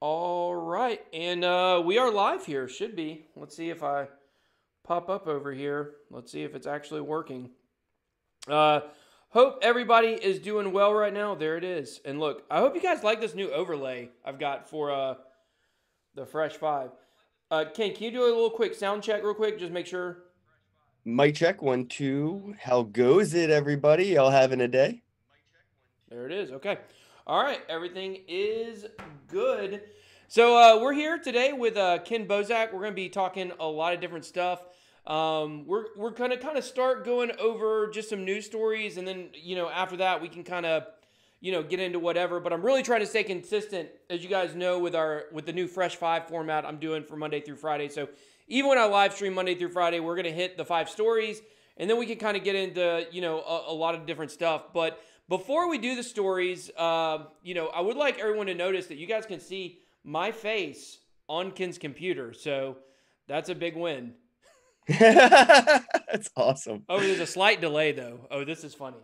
All right, and we are live here. Should be. Let's see if I pop up over here. Let's see if it's actually working. Hope everybody is doing well right now. There it is. And look, I hope you guys like this new overlay I've got for the Fresh 5. Ken, can you do a little quick sound check real quick? Just make sure. Mic check, 1, 2. How goes it, everybody? Y'all having a day? There it is. Okay. All right. Everything is good. So we're here today with Kenn Bosak. We're going to be talking a lot of different stuff. We're going to kind of start going over just some news stories, and then after that we can kind of get into whatever. But I'm really trying to stay consistent, as you guys know, with the new Fresh 5 format I'm doing for Monday through Friday. So even when I live stream Monday through Friday, we're going to hit the 5 stories, and then we can kind of get into a lot of different stuff. But before we do the stories, I would like everyone to notice that you guys can see my face on Ken's computer. So that's a big win. That's awesome. Oh, there's a slight delay though. Oh, this is funny.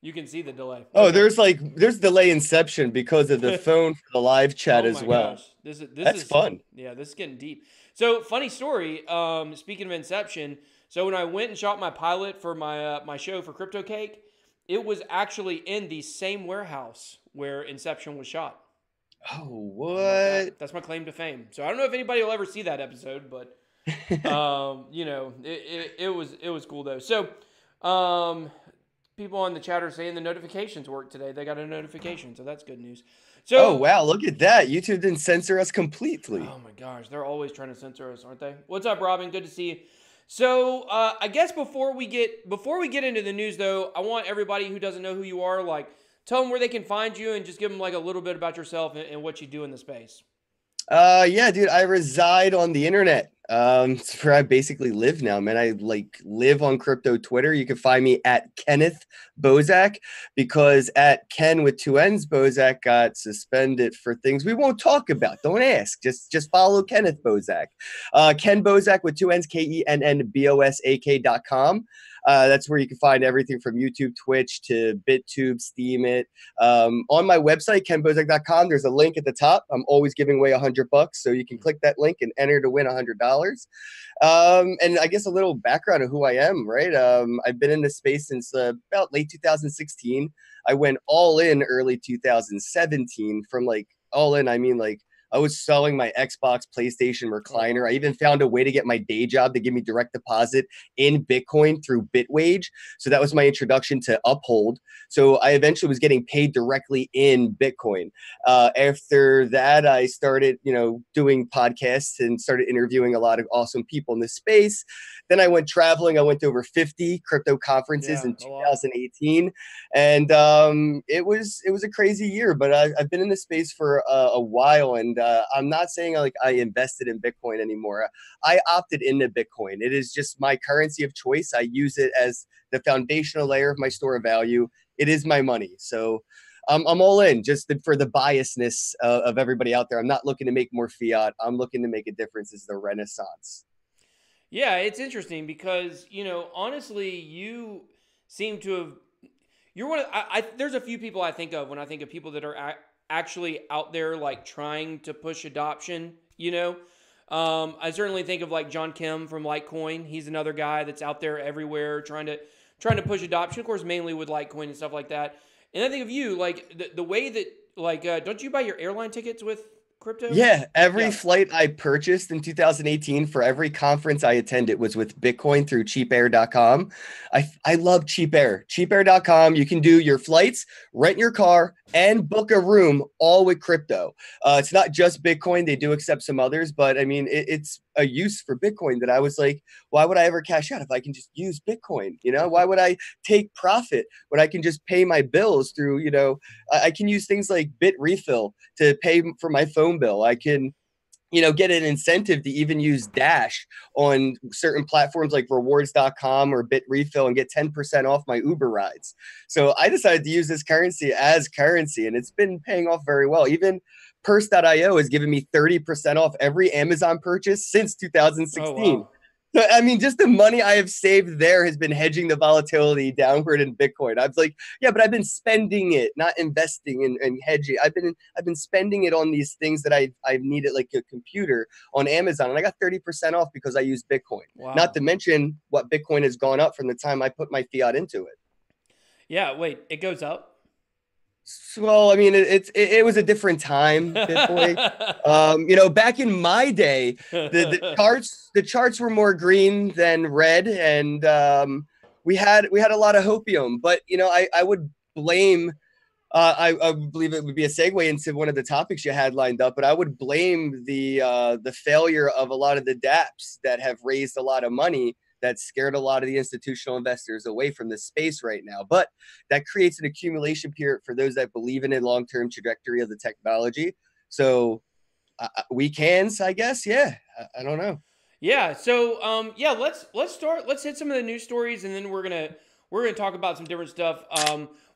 You can see the delay. Oh, Okay. there's delay inception because of the phone for the live chat Oh as my well. gosh. This That's is fun. yeah, this is getting deep. So funny story. Speaking of Inception, so when I went and shot my pilot for my show for Crypto Cake, it was actually in the same warehouse where Inception was shot. Oh, How about what? that? That's my claim to fame. So I don't know if anybody will ever see that episode, but it was cool though. So people on the chat are saying the notifications work today. They got a notification, so that's good news. Oh, So wow, look at that. YouTube didn't censor us completely. oh my gosh, they're always trying to censor us, aren't they? What's up, Robin? Good to see you. So I guess before we get into the news, though, I want everybody who doesn't know who you are, like, tell them where they can find you and just give them like a little bit about yourself and what you do in the space. Yeah, dude, I reside on the internet. It's where I basically live now, man. I live on crypto Twitter. You can find me at Kenneth Bosak because at Kenn with 2 N's, Bosak got suspended for things we won't talk about. Don't ask. Just follow Kenneth Bosak. Kenn Bosak with 2 N's, KENNBOSAK.com. That's where you can find everything from YouTube, Twitch to BitTube, Steam it. On my website, kennbosak.com, there's a link at the top. I'm always giving away $100, so you can click that link and enter to win $100. And I guess a little background of who I am, right? I've been in this space since about late 2016. I went all in early 2017. From all in, I mean I was selling my Xbox, PlayStation Oh recliner. wow. I even found a way to get my day job to give me direct deposit in Bitcoin through Bitwage. So that was my introduction to Uphold. So I eventually was getting paid directly in Bitcoin. After that, I started, doing podcasts and started interviewing a lot of awesome people in this space. Then I went traveling. I went to over 50 crypto conferences Yeah, in a lot. 2018, and it was a crazy year. But I've been in this space for a while, and I'm not saying I invested in Bitcoin anymore. I opted into Bitcoin. It is just my currency of choice. I use it as the foundational layer of my store of value. It is my money. So I'm all in just for the biasness of everybody out there. I'm not looking to make more fiat. I'm looking to make a difference as the renaissance. Yeah, it's interesting because honestly, you seem to have. You're one of. There's a few people I think of when I think of people that are actually out there like trying to push adoption. I certainly think of like John Kim from Litecoin. He's another guy that's out there everywhere trying to push adoption. Of course, mainly with Litecoin and stuff like that. And I think of you like the way that like don't you buy your airline tickets with crypto? Yeah, every Yeah. flight I purchased in 2018 for every conference I attended was with Bitcoin through cheapair.com. I love Cheap Air. Cheapair.com, you can do your flights, rent your car, and book a room all with crypto. It's not just Bitcoin, they do accept some others, but I mean, it's a use for Bitcoin that I was like, why would I ever cash out if I can just use Bitcoin? Why would I take profit when I can just pay my bills through, I can use things like Bit Refill to pay for my phone bill. I can get an incentive to even use Dash on certain platforms like rewards.com or Bitrefill and get 10% off my Uber rides. So I decided to use this currency as currency, and it's been paying off very well. Even Purse.io has given me 30% off every Amazon purchase since Oh 2016. wow. I mean, just the money I have saved there has been hedging the volatility downward in Bitcoin. I was like, yeah, but I've been spending it, not investing and hedging. I've been spending it on these things that I've needed, like a computer on Amazon, and I got 30% off because I use Bitcoin. Wow. Not to mention what Bitcoin has gone up from the time I put my fiat into it. Yeah, wait, it goes up? Well, I mean, it was a different time, Bitboy. Back in my day, the charts were more green than red, and we had a lot of hopium. But I would blame. I believe it would be a segue into one of the topics you had lined up, but I would blame the failure of a lot of the DApps that have raised a lot of money that scared a lot of the institutional investors away from this space right now. But that creates an accumulation period for those that believe in a long-term trajectory of the technology. So weekends, I guess. Yeah, I don't know. Yeah. So let's start. Let's hit some of the news stories, and then we're gonna talk about some different stuff.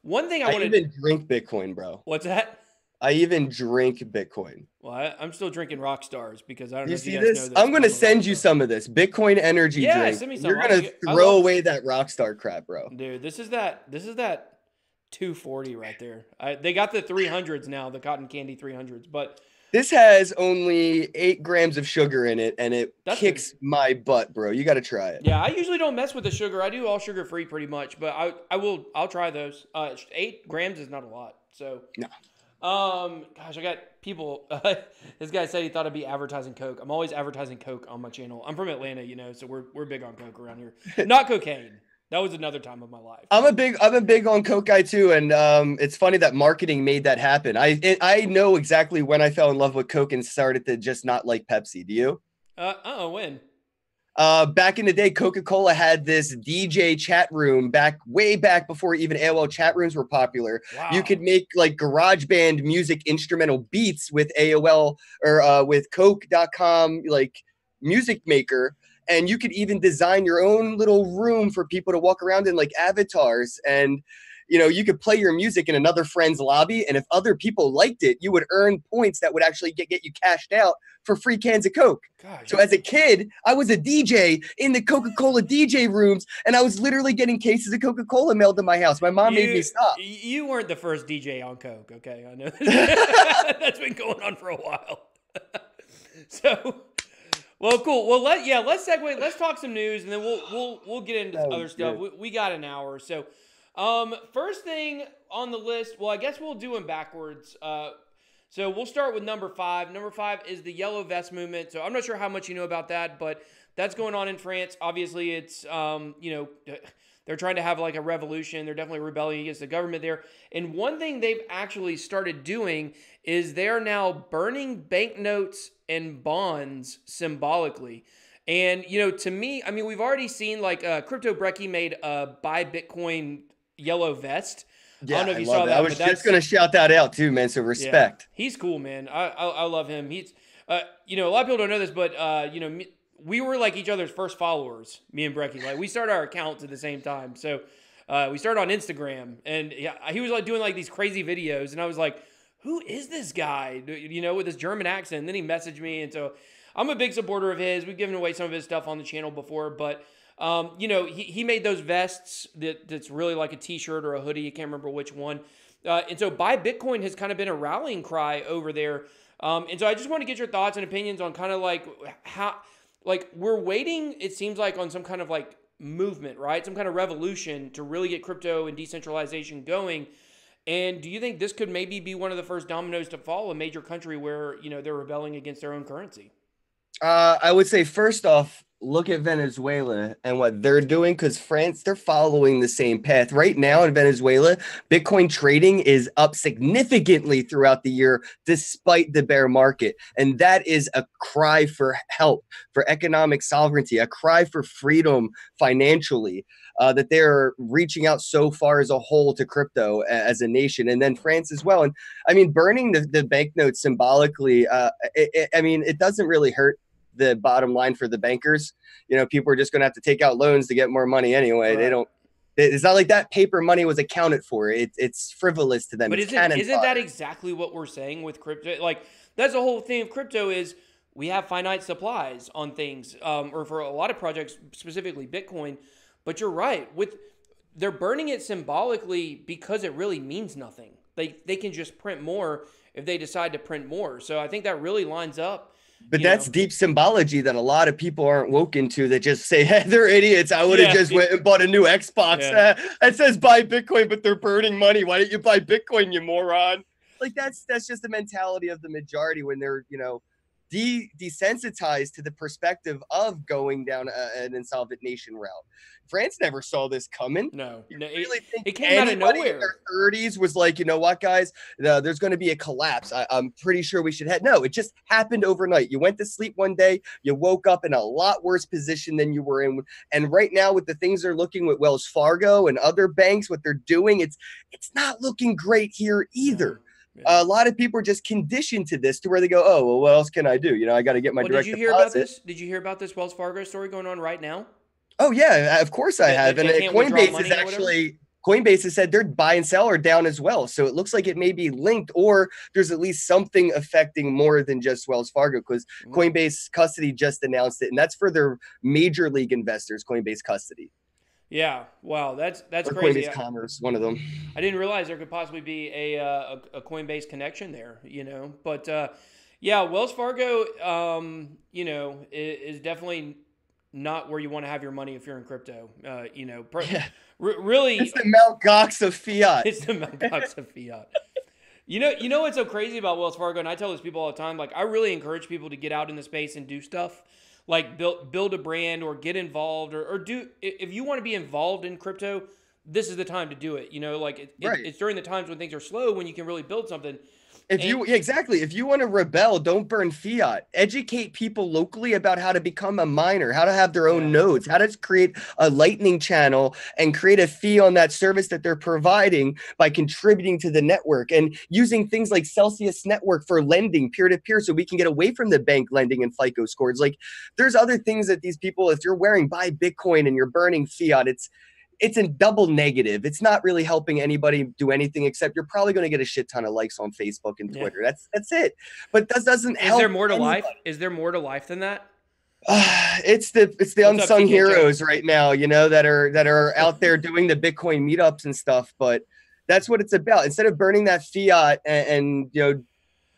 One thing I even drink Bitcoin, bro. What's that? I even drink Bitcoin. Well, I'm still drinking rock stars because I don't know if you you guys guys this? know this. I'm going to send you some of this Bitcoin energy drink. Send me some. You're going to throw away that rock star crap, bro. Dude, this is that 240 right there. They got the 300s now, the cotton candy 300s, but this has only 8 grams of sugar in it, and it kicks my butt, bro. You got to try it. Yeah, I usually don't mess with the sugar. I do all sugar free pretty much, but I'll try those. 8 grams is not a lot, so no. Gosh, I got people. This guy said he thought I'd be advertising Coke. I'm always advertising Coke on my channel. I'm from Atlanta, so we're big on Coke around here. Not cocaine. That was another time of my life. I'm a big on Coke guy too, and it's funny that marketing made that happen. I know exactly when I fell in love with Coke and started to just not like Pepsi. Do you? When? Back in the day, Coca-Cola had this DJ chat room way back before even AOL chat rooms were popular. Wow. You could make like garage band music instrumental beats with AOL or with Coke.com, like music maker. And you could even design your own little room for people to walk around in, like avatars. And, you could play your music in another friend's lobby. And if other people liked it, you would earn points that would actually get you cashed out for free cans of Coke. Gosh. So as a kid, I was a DJ in the Coca-Cola DJ rooms, and I was literally getting cases of Coca-Cola mailed to my house. My mom made me stop. You weren't the first DJ on Coke, okay? I know that's been going on for a while. So, well, cool. Well, let's segue. Let's talk some news, and then we'll get into other stuff. We got an hour, so first thing on the list. Well, I guess we'll do them backwards. So we'll start with number 5. Number 5 is the yellow vest movement. So I'm not sure how much you know about that, but that's going on in France. Obviously, it's, they're trying to have like a revolution. They're definitely rebelling against the government there. And one thing they've actually started doing is they're now burning banknotes and bonds symbolically. And, to me, I mean, we've already seen like Crypto Brecky made a Buy Bitcoin yellow vest. Yeah, I don't know if you saw that. I was just going to shout that out too, man. So respect. Yeah, he's cool, man. I love him. He's, a lot of people don't know this, but, we were like each other's first followers, me and Brecky. Like we started our accounts at the same time. So we started on Instagram, and he was like doing like these crazy videos. And I was like, who is this guy, with his German accent? And then he messaged me. And so I'm a big supporter of his. We've given away some of his stuff on the channel before, but he made those vests that's really like a t-shirt or a hoodie. I can't remember which one. And so Buy Bitcoin has kind of been a rallying cry over there. And so I just want to get your thoughts and opinions on kind of like how, like we're waiting, it seems like, on some kind of like movement, right? Some kind of revolution to really get crypto and decentralization going. And do you think this could maybe be one of the first dominoes to fall, a major country where, they're rebelling against their own currency? I would say first off, look at Venezuela and what they're doing, because France, they're following the same path. Right now in Venezuela, Bitcoin trading is up significantly throughout the year, despite the bear market. And that is a cry for help, for economic sovereignty, a cry for freedom financially, that they're reaching out so far as a whole to crypto as a nation, and then France as well. And I mean, burning the banknotes symbolically, it doesn't really hurt the bottom line for the bankers. People are just going to have to take out loans to get more money anyway. Right. It's not like that paper money was accounted for. It's frivolous to them. But isn't that exactly what we're saying with crypto? Like that's the whole thing of crypto is we have finite supplies on things, or for a lot of projects, specifically Bitcoin. But you're right, they're burning it symbolically because it really means nothing. They can just print more if they decide to print more. So I think that really lines up. But that's deep symbology that a lot of people aren't woken to, that just say, hey, they're idiots. I would have just went and bought a new Xbox. It says buy Bitcoin, but they're burning money. Why don't you buy Bitcoin, you moron? Like that's just the mentality of the majority when they're, desensitized to the perspective of going down an insolvent nation route. France never saw this coming. No, really think it came out of nowhere. In their 30s was like, you know what, guys, there's going to be a collapse. I'm pretty sure we should head. No, it just happened overnight. You went to sleep one day, you woke up in a lot worse position than you were in. And right now, with the things they're looking with Wells Fargo and other banks, what they're doing, it's not looking great here either. A lot of people are just conditioned to this, to where they go, oh, well, what else can I do? I got to get my direct deposit. Did you hear about this Wells Fargo story going on right now? Oh, yeah, of course I have. And Coinbase has said their buy and sell are down as well. So it looks like it may be linked, or there's at least something affecting more than just Wells Fargo, because Coinbase Custody just announced it. And that's for their major league investors, Coinbase Custody. Yeah, wow, that's or crazy. Coinbase Commerce, one of them. I didn't realize there could possibly be a Coinbase connection there, But yeah, Wells Fargo, is definitely not where you want to have your money if you're in crypto. Really, it's the Mt. Gox of fiat. It's the Mt. Gox of fiat. You know what's so crazy about Wells Fargo, and I tell this people all the time. Like, I really encourage people to get out in the space and do stuff. Like build a brand or get involved or do, if you want to be involved in crypto, this is the time to do it. It's during the times when things are slow when you can really build something. If you want to rebel, don't burn fiat. Educate people locally about how to become a miner, how to have their own nodes, how to create a lightning channel and create a fee on that service that they're providing by contributing to the network, and using things like Celsius Network for lending peer-to-peer, so we can get away from the bank lending and FICO scores. Like, there's other things that these people, if you're wearing buy Bitcoin and you're burning fiat, it's a double negative. It's not really helping anybody do anything, except you're probably going to get a shit ton of likes on Facebook and Twitter. That's it. But that doesn't help. Is there more to life? Is there more to life than that? It's the unsung heroes right now, that are out there doing the Bitcoin meetups and stuff. But that's what it's about. Instead of burning that fiat and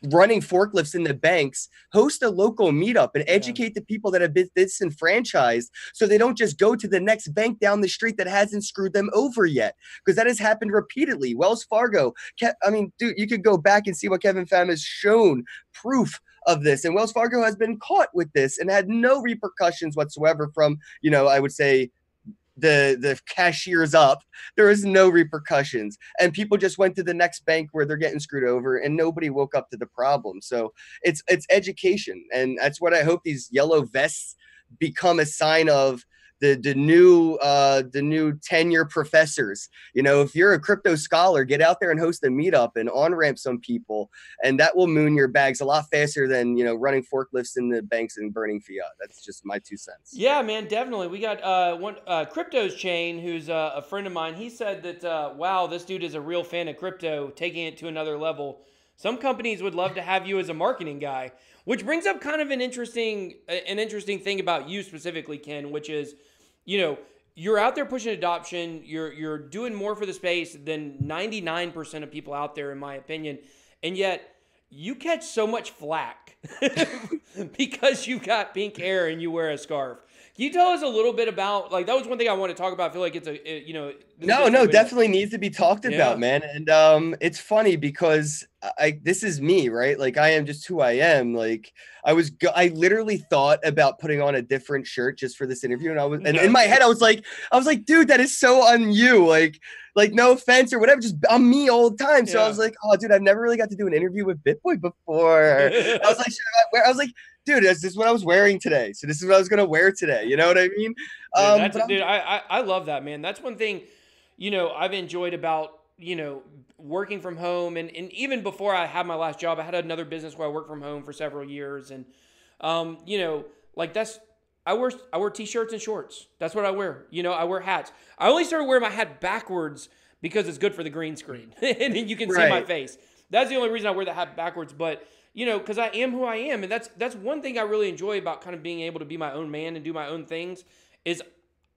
running forklifts in the banks, host a local meetup and educate the people that have been disenfranchised, so they don't just go to the next bank down the street that hasn't screwed them over yet, because that has happened repeatedly. Wells Fargo, dude, you could go back and see what Kevin Pham has shown proof of this, and Wells Fargo has been caught with this and had no repercussions whatsoever from, I would say, the cashiers up. There is no repercussions, and people just went to the next bank where they're getting screwed over, and nobody woke up to the problem. So it's education, and that's what I hope these yellow vests become a sign of. The new tenure professors. If you're a crypto scholar, get out there and host a meetup and on-ramp some people, and that will moon your bags a lot faster than running forklifts in the banks and burning fiat. That's just my 2 cents. Yeah, man, definitely. We got one Crypto's Chain, who's a friend of mine. He said that wow, this dude is a real fan of crypto, taking it to another level. Some companies would love to have you as a marketing guy, which brings up kind of an interesting thing about you specifically, Ken, which is, you're out there pushing adoption. You're doing more for the space than 99% of people out there, in my opinion. And yet you catch so much flack because you got pink hair and you wear a scarf. Can you tell us a little bit about, like, that was one thing I want to talk about. I feel like it's No, definitely needs to be talked about, man. And it's funny because this is me, right? Like, I am just who I am. Like, I literally thought about putting on a different shirt just for this interview, and in my head I was like, dude, that is so on you. Like no offense or whatever, just I'm me all the time. So I was like, oh, dude, I've never really got to do an interview with BitBoy before. I was like, I was like, dude, this is what I was wearing today. So this is what I was going to wear today. You know what I mean? Dude, I love that, man. That's one thing, I've enjoyed about, working from home. And even before I had my last job, I had another business where I worked from home for several years. And, I wear t-shirts and shorts. That's what I wear. I wear hats. I only started wearing my hat backwards because it's good for the green screen. And then you can see my face. That's the only reason I wear the hat backwards. But, you know, because I am who I am. And that's one thing I really enjoy about kind of being able to be my own man and do my own things is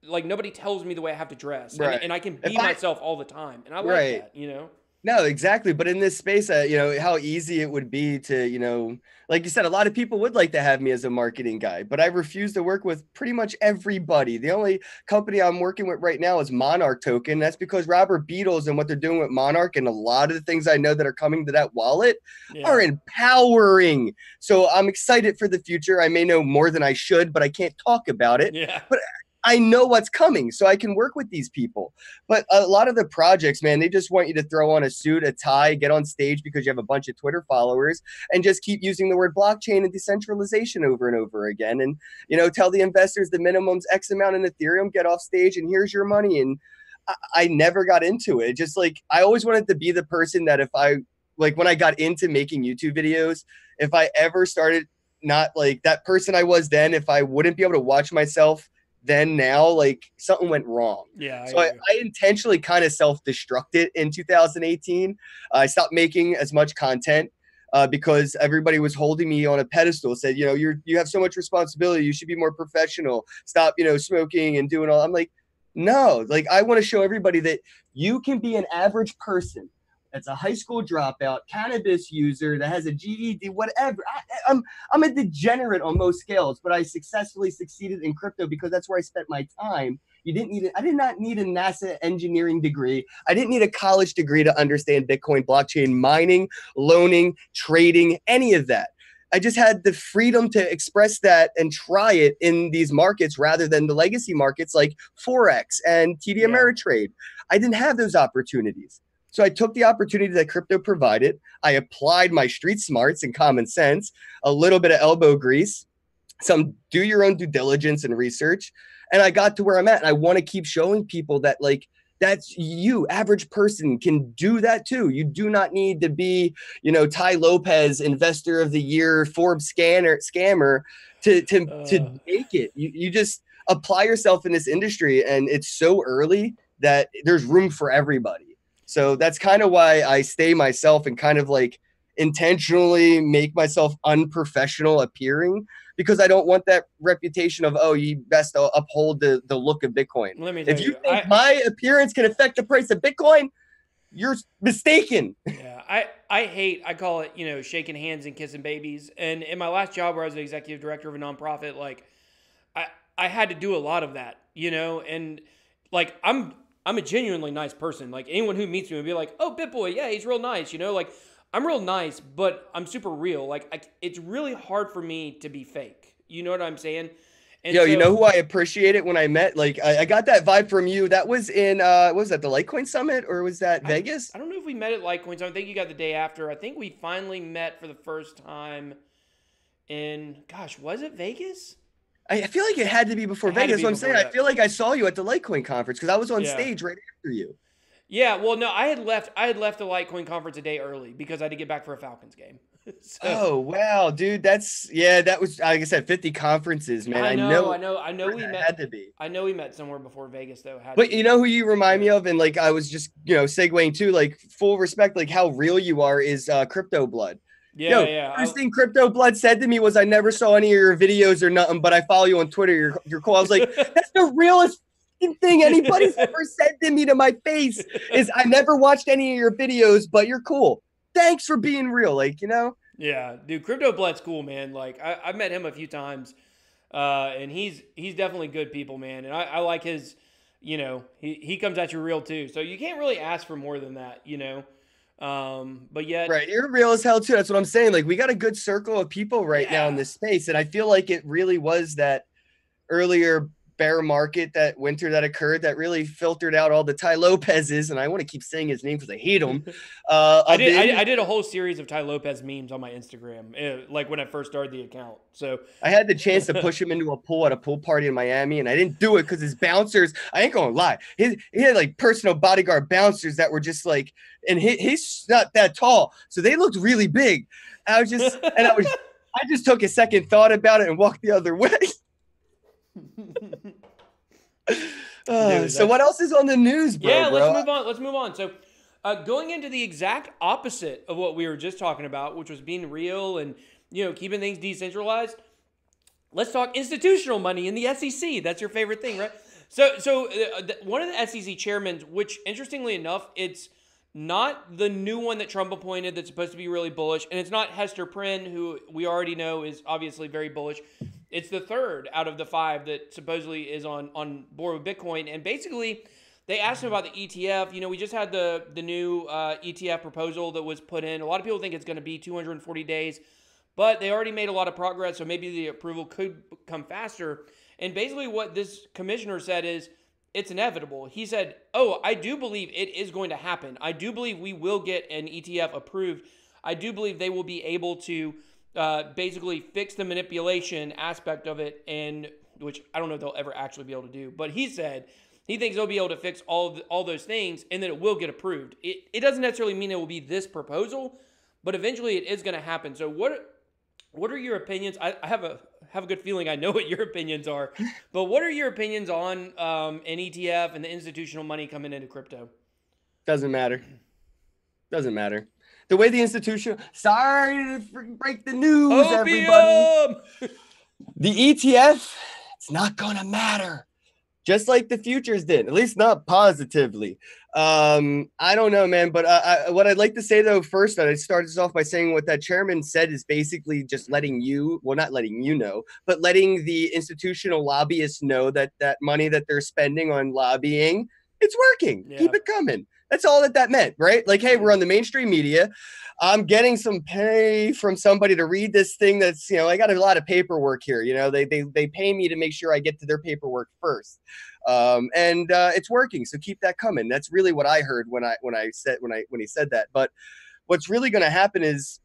like nobody tells me the way I have to dress. Right. And I can be myself all the time. And I like Right. that, you know? No, exactly. But in this space, you know, how easy it would be to, you know, like you said, a lot of people would like to have me as a marketing guy, but I refuse to work with pretty much everybody. The only company I'm working with right now is Monarch Token. That's because Robert Beadles and what they're doing with Monarch and a lot of the things I know that are coming to that wallet are empowering. So I'm excited for the future. I may know more than I should, but I can't talk about it. Yeah. But I know what's coming, so I can work with these people. But a lot of the projects, man, they just want you to throw on a suit, a tie, get on stage because you have a bunch of Twitter followers, and just keep using the word blockchain and decentralization over and over again. And, you know, tell the investors the minimum's X amount in Ethereum, get off stage, and here's your money. And I never got into it. Just like, I always wanted to be the person that if I, like when I got into making YouTube videos, if I ever started not like that person I was then, if I wouldn't be able to watch myself then now, like something went wrong. Yeah. So I intentionally kind of self-destructed in 2018. I stopped making as much content because everybody was holding me on a pedestal, said, you know, you have so much responsibility. You should be more professional. Stop, you know, smoking and doing all. I'm like, no, like I want to show everybody that you can be an average person that's a high school dropout, cannabis user that has a GED, whatever. I'm a degenerate on most scales, but I successfully succeeded in crypto because that's where I spent my time. I did not need a NASA engineering degree. I didn't need a college degree to understand Bitcoin, blockchain, mining, loaning, trading, any of that. I just had the freedom to express that and try it in these markets rather than the legacy markets like Forex and TD Ameritrade. I didn't have those opportunities. So I took the opportunity that crypto provided. I applied my street smarts and common sense, a little bit of elbow grease, some do your own due diligence and research. And I got to where I'm at. And I want to keep showing people that like, that's you, average person can do that too. You do not need to be, you know, Ty Lopez, investor of the year, Forbes scammer to make it. You just apply yourself in this industry and it's so early that there's room for everybody. So that's kind of why I stay myself and kind of like intentionally make myself unprofessional appearing because I don't want that reputation of, oh, you best uphold the look of Bitcoin. Let me tell if you think my appearance can affect the price of Bitcoin, you're mistaken. Yeah, I call it, you know, shaking hands and kissing babies. And in my last job where I was the executive director of a nonprofit, like I had to do a lot of that, you know, and like I'm a genuinely nice person. Like anyone who meets me would be like, oh, BitBoy, yeah, he's real nice. You know, like I'm real nice, but I'm super real. Like it's really hard for me to be fake. You know what I'm saying? And Yo, you know who I appreciated when I met? Like I got that vibe from you. That was in, what was that, the Litecoin Summit or was that Vegas? I don't know if we met at Litecoin Summit. I think you got the day after. I think we finally met for the first time in, gosh, was it Vegas? I feel like it had to be before Vegas. So I'm saying, I feel like I saw you at the Litecoin conference because I was on stage right after you. Yeah, well, no, I had left the Litecoin conference a day early because I had to get back for a Falcons game. So, oh wow, dude, that was like I said, 50 conferences, man. I know. We met. Had to be. I know we met somewhere before Vegas though. But you know who you remind me of, and like I was just segueing too, like full respect, like how real you are is Crypto Blood. Yeah. First thing Crypto Blood said to me was, I never saw any of your videos or nothing, but I follow you on Twitter. You're cool. I was like, that's the realest thing anybody's ever said to me to my face is I never watched any of your videos, but you're cool. Thanks for being real. Like, you know? Yeah, dude, Crypto Blood's cool, man. Like I've met him a few times and he's definitely good people, man. And I like his, you know, he comes at you real too. So you can't really ask for more than that, you know? But yet, right, you're real as hell too. That's what I'm saying. Like we got a good circle of people right now in this space, and I feel like it really was that earlier bear market, that winter that occurred, that really filtered out all the Ty Lopez's, and I want to keep saying his name because I hate him. I did a whole series of Ty Lopez memes on my Instagram, like when I first started the account. So I had the chance to push him into a pool at a pool party in Miami, and I didn't do it because his bouncers, I ain't gonna lie, he had like personal bodyguard bouncers that were just like, and he's not that tall, so they looked really big. I just took a second thought about it and walked the other way. Dude, so what else is on the news, bro? Yeah, let's move on. So Going into the exact opposite of what we were just talking about, which was being real and, keeping things decentralized. Let's talk institutional money in the SEC. That's your favorite thing, right? So one of the SEC chairmen, which interestingly enough, it's not the new one that Trump appointed that's supposed to be really bullish, and it's not Hester Prynne, who we already know is obviously very bullish. It's the third out of the 5 that supposedly is on board with Bitcoin. And basically, they asked him about the ETF. We just had the new ETF proposal that was put in. A lot of people think it's going to be 240 days, but they already made a lot of progress, so maybe the approval could come faster. And basically what this commissioner said is, it's inevitable. He said, I do believe it is going to happen. I do believe we will get an ETF approved. I do believe they will be able to basically fix the manipulation aspect of it, and which I don't know if they'll ever actually be able to do. But he said he thinks they'll be able to fix all those things, and that it will get approved. It doesn't necessarily mean it will be this proposal, but eventually it is going to happen. So what are your opinions? I have a good feeling I know what your opinions are, but what are your opinions on an ETF and the institutional money coming into crypto? Doesn't matter. Doesn't matter. The way the institution, sorry to break the news, everybody. The ETF, it's not going to matter. Just like the futures did, at least not positively. I don't know, man. But what I'd like to say, though, first, I started this off by saying what that chairman said is basically just letting you, well, not letting you know, but letting the institutional lobbyists know that that money that they're spending on lobbying, it's working. Yeah. Keep it coming. That's all that meant, right? Like, hey, we're on the mainstream media. I'm getting some pay from somebody to read this thing that's, I got a lot of paperwork here. They pay me to make sure I get to their paperwork first. And it's working. So keep that coming. That's really what I heard when he said that. But what's really going to happen is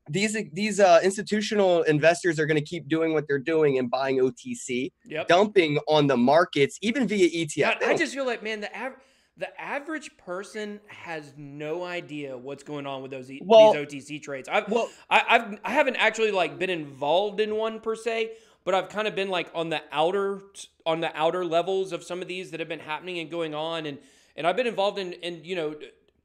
these institutional investors are going to keep doing what they're doing and buying OTC, dumping on the markets, even via ETF. God, I just feel like, man, the average person has no idea what's going on with these OTC trades. I haven't actually been involved in one per se, but I've kind of been on the outer levels of some of these that have been happening and going on, and I've been involved in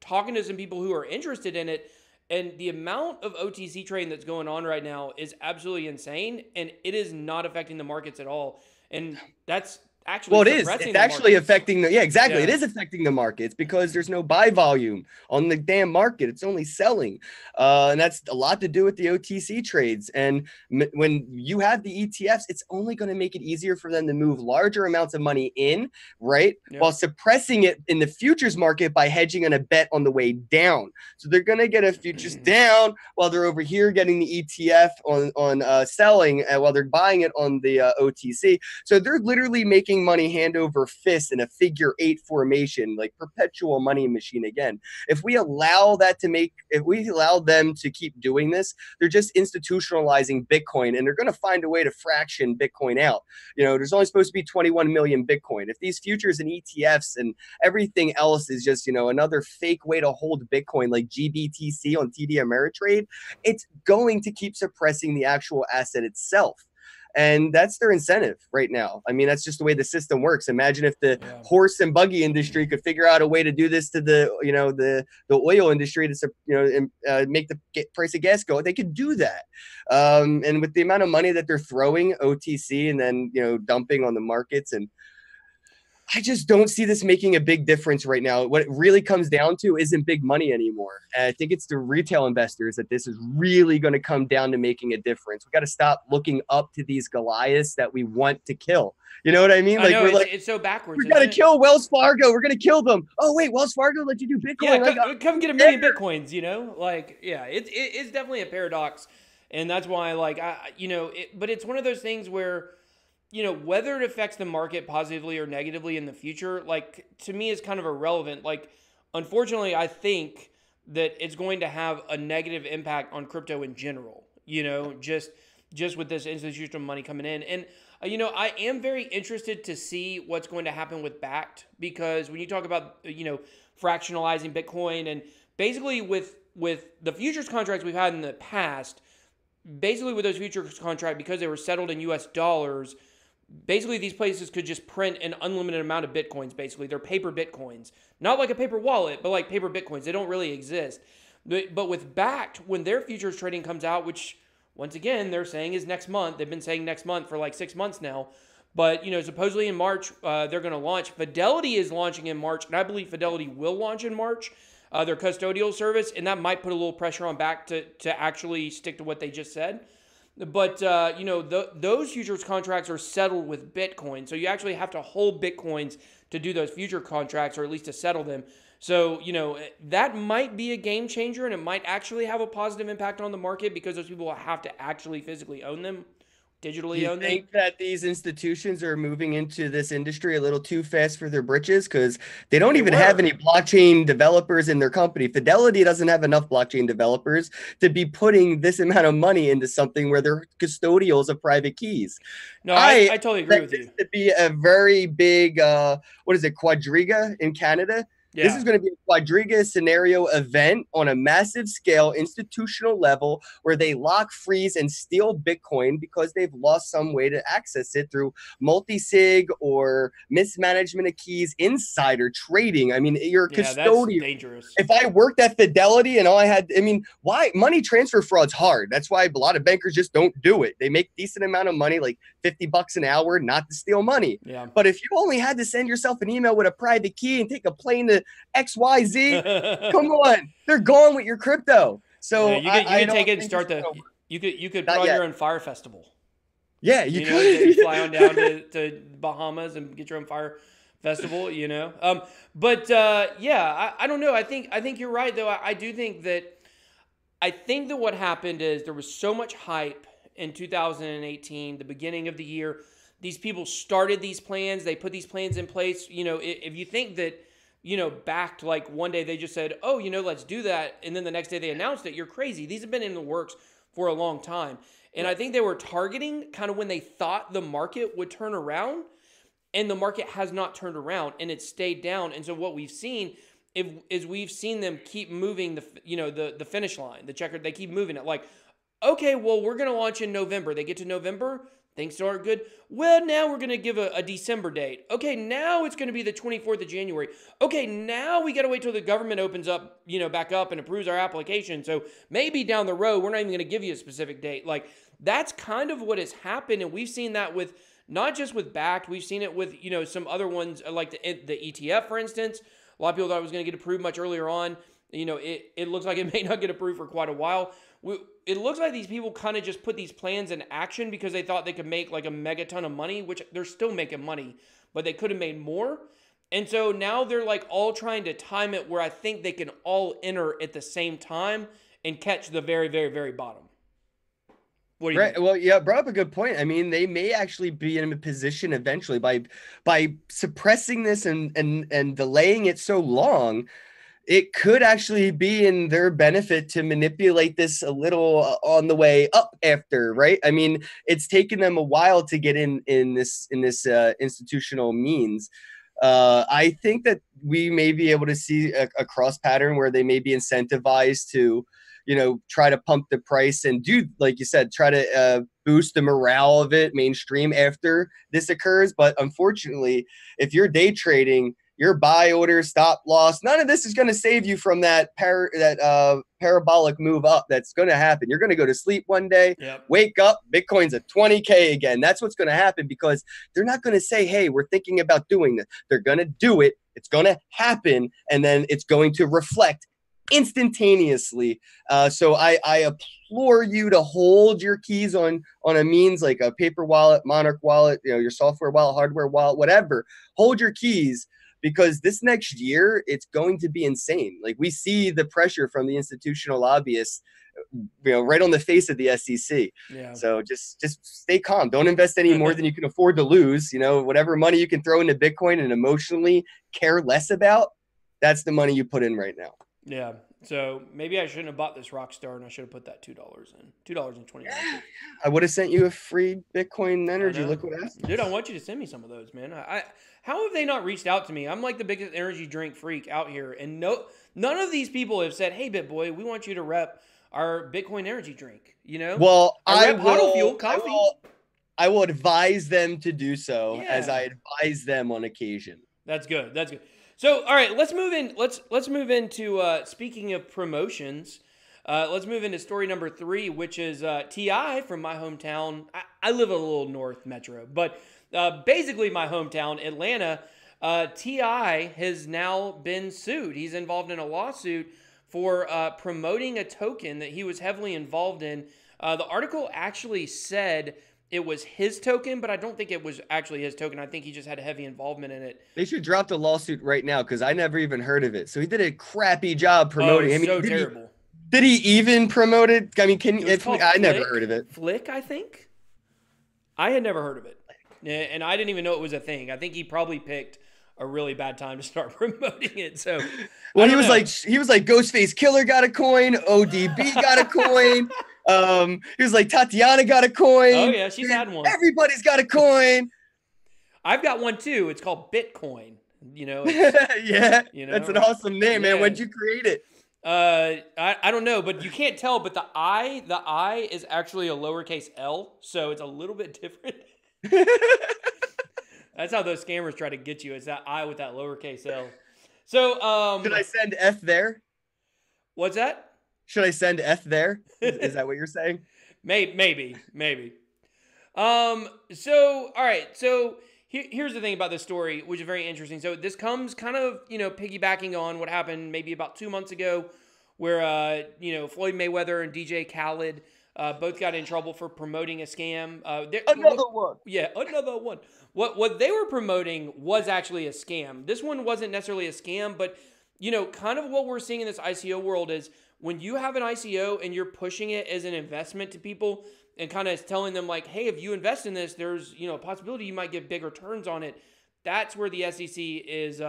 talking to some people who are interested in it, and the amount of OTC trading that's going on right now is absolutely insane, and it is not affecting the markets at all, and that's actually it's actually affecting the it is affecting the markets because there's no buy volume on the damn market. It's only selling, and that's a lot to do with the OTC trades. And when you have the ETFs, it's only going to make it easier for them to move larger amounts of money in, right, while suppressing it in the futures market by hedging on a bet on the way down. So they're going to get a futures down while they're over here getting the ETF on selling, while they're buying it on the OTC. So they're literally making money hand over fist in a figure 8 formation, like perpetual money machine again. If we allow them to keep doing this, they're just institutionalizing Bitcoin, and they're going to find a way to fraction Bitcoin out. There's only supposed to be 21 million Bitcoin. If these futures and ETFs and everything else is just, another fake way to hold Bitcoin like GBTC on TD Ameritrade, it's going to keep suppressing the actual asset itself. And that's their incentive right now. I mean, that's just the way the system works. Imagine if the horse and buggy industry could figure out a way to do this to the oil industry to make the price of gas go. They could do that. And with the amount of money that they're throwing OTC and then dumping on the markets, and I just don't see this making a big difference right now. What it really comes down to isn't big money anymore. And I think it's the retail investors that this is really going to come down to making a difference. We got to stop looking up to these Goliaths that we want to kill. You know what I mean? It's so backwards. We're going to kill Wells Fargo. We're going to kill them. Oh, wait, Wells Fargo let you do Bitcoin. Yeah, come get 1 million Bitcoins, it's definitely a paradox. And that's why, but it's one of those things where, whether it affects the market positively or negatively in the future, to me is kind of irrelevant. Unfortunately, I think that it's going to have a negative impact on crypto in general, just with this institutional money coming in. And, I am very interested to see what's going to happen with Bakkt, because when you talk about, fractionalizing Bitcoin and basically with the futures contracts we've had in the past, basically with those futures contracts, because they were settled in US dollars, basically these places could just print an unlimited amount of Bitcoins. Basically, they're paper Bitcoins, not like a paper wallet, but like paper Bitcoins. They don't really exist. But with Backed, when their futures trading comes out, which once again they're saying is next month. They've been saying next month for like 6 months now. But, you know, supposedly in March, they're going to launch. Fidelity is launching in March, and I believe Fidelity will launch in March, their custodial service, and that might put a little pressure on Backed to actually stick to what they just said. But, you know, those futures contracts are settled with Bitcoin. So you actually have to hold Bitcoins to do those future contracts, or at least to settle them. So, you know, that might be a game changer, and it might actually have a positive impact on the market because those people will have to actually physically own them, digitally own them. Do you think that these institutions are moving into this industry a little too fast for their britches? Because they don't even have any blockchain developers in their company. Fidelity doesn't have enough blockchain developers to be putting this amount of money into something where they're custodials of private keys. No, I totally agree with you. This to be a very big, what is it, Quadriga in Canada? Yeah. This is going to be a Quadriga scenario event on a massive scale, institutional level, where they lock, freeze, and steal Bitcoin because they've lost some way to access it through multi-sig or mismanagement of keys, insider trading. I mean, you're a custodian. That's dangerous. If I worked at Fidelity and all I had, I mean, why? Money transfer fraud's hard. That's why a lot of bankers just don't do it. They make decent amount of money, like $50 an hour, not to steal money. Yeah. But if you only had to send yourself an email with a private key and take a plane to XYZ, come on, they're gone with your crypto. So you can take it and start you could put on your own fire festival. Yeah, you could. You fly on down to Bahamas and get your own fire festival, you know. Yeah, I don't know. I think you're right though. I think that what happened is there was so much hype in 2018, the beginning of the year. These people started these plans. They put these plans in place. You know, if you think that, you know, Backed, like one day they just said, oh, you know, let's do that, and then the next day they announced it, you're crazy. These have been in the works for a long time. And I think they were targeting kind of when they thought the market would turn around, and the market has not turned around, and it's stayed down. And so what we've seen is we've seen them keep moving the finish line, the checker. They keep moving it. Like, okay, well, we're going to launch in November. They get to November, things start good. Well, now we're going to give a December date. Okay, now it's going to be the 24th of January. Okay, now we got to wait till the government opens up, you know, back up and approves our application. So maybe down the road, we're not even going to give you a specific date. Like, that's kind of what has happened. And we've seen that with, not just with Backed, we've seen it with, you know, some other ones like the ETF, for instance. A lot of people thought it was going to get approved much earlier on. You know, it looks like it may not get approved for quite a while. It looks like these people kind of just put these plans in action because they thought they could make like a megaton of money, which they're still making money, but they could have made more. And so now they're like all trying to time it where I think they can all enter at the same time and catch the very, very, very bottom. What do you think? Well, yeah, brought up a good point. I mean, they may actually be in a position eventually by suppressing this and delaying it so long. It could actually be in their benefit to manipulate this a little on the way up after, right? I mean, it's taken them a while to get in this institutional means. I think that we may be able to see a cross pattern where they may be incentivized to, you know, try to pump the price and do, like you said, try to boost the morale of it mainstream after this occurs. But unfortunately, if you're day trading, your buy order, stop loss, none of this is going to save you from that parabolic move up that's going to happen. You're going to go to sleep one day, wake up, Bitcoin's at 20K again. That's what's going to happen because they're not going to say, hey, we're thinking about doing this. They're going to do it. It's going to happen. And then it's going to reflect instantaneously. So I implore you to hold your keys on a means like a paper wallet, Monarch wallet, you know, your software wallet, hardware wallet, whatever. Hold your keys. Because this next year, it's going to be insane. Like we see the pressure from the institutional lobbyists, you know, right on the face of the SEC. Yeah. So just stay calm. Don't invest any more than you can afford to lose. You know, whatever money you can throw into Bitcoin and emotionally care less about, that's the money you put in right now. Yeah. So maybe I shouldn't have bought this Rockstar and I should have put that $2 in. $2.20. I would have sent you a free Bitcoin energy liquid asset. Dude, I want you to send me some of those, man. How have they not reached out to me? I'm like the biggest energy drink freak out here. And none of these people have said, hey, BitBoy, we want you to rep our Bitcoin energy drink. You know? Well, I rep Huddle Fuel coffee. I will advise them to do so as I Yeah. advise them on occasion. That's good. That's good. So, all right, let's move in. Let's move into speaking of promotions. Let's move into story number 3, which is Ti from my hometown. I live a little north metro, but basically my hometown, Atlanta. Ti has now been sued. He's involved in a lawsuit for promoting a token that he was heavily involved in. The article actually said it was his token, but I don't think it was actually his token. I think he just had a heavy involvement in it. They should drop the lawsuit right now because I never even heard of it. So he did a crappy job promoting. Oh, I mean, so terrible. Did he even promote it? I mean, I never Flick. heard of it. Flick, I think. I had never heard of it, and I didn't even know it was a thing. I think he probably picked a really bad time to start promoting it. So, well, he was like Ghostface Killer got a coin, ODB got a coin. He was like Tatiana got a coin. Oh yeah, she's had one. Everybody's got a coin. I've got one too. It's called Bitcoin. Yeah. That's an awesome name, man. When'd you create it? I don't know, but you can't tell. But the I is actually a lowercase L, so it's a little bit different. That's how those scammers try to get you. It's that I with that lowercase L. So, should I send F there? What's that? Should I send F there? Is that what you're saying? Maybe. So, all right. So here's the thing about this story, which is very interesting. So this comes kind of, piggybacking on what happened maybe about 2 months ago where, Floyd Mayweather and DJ Khaled both got in trouble for promoting a scam. Another one. Yeah, another one. What they were promoting was actually a scam. This one wasn't necessarily a scam, but, kind of what we're seeing in this ICO world is when you have an ICO and you're pushing it as an investment to people and kind of telling them like, hey, if you invest in this, there's, a possibility you might get big returns on it. That's where the SEC is,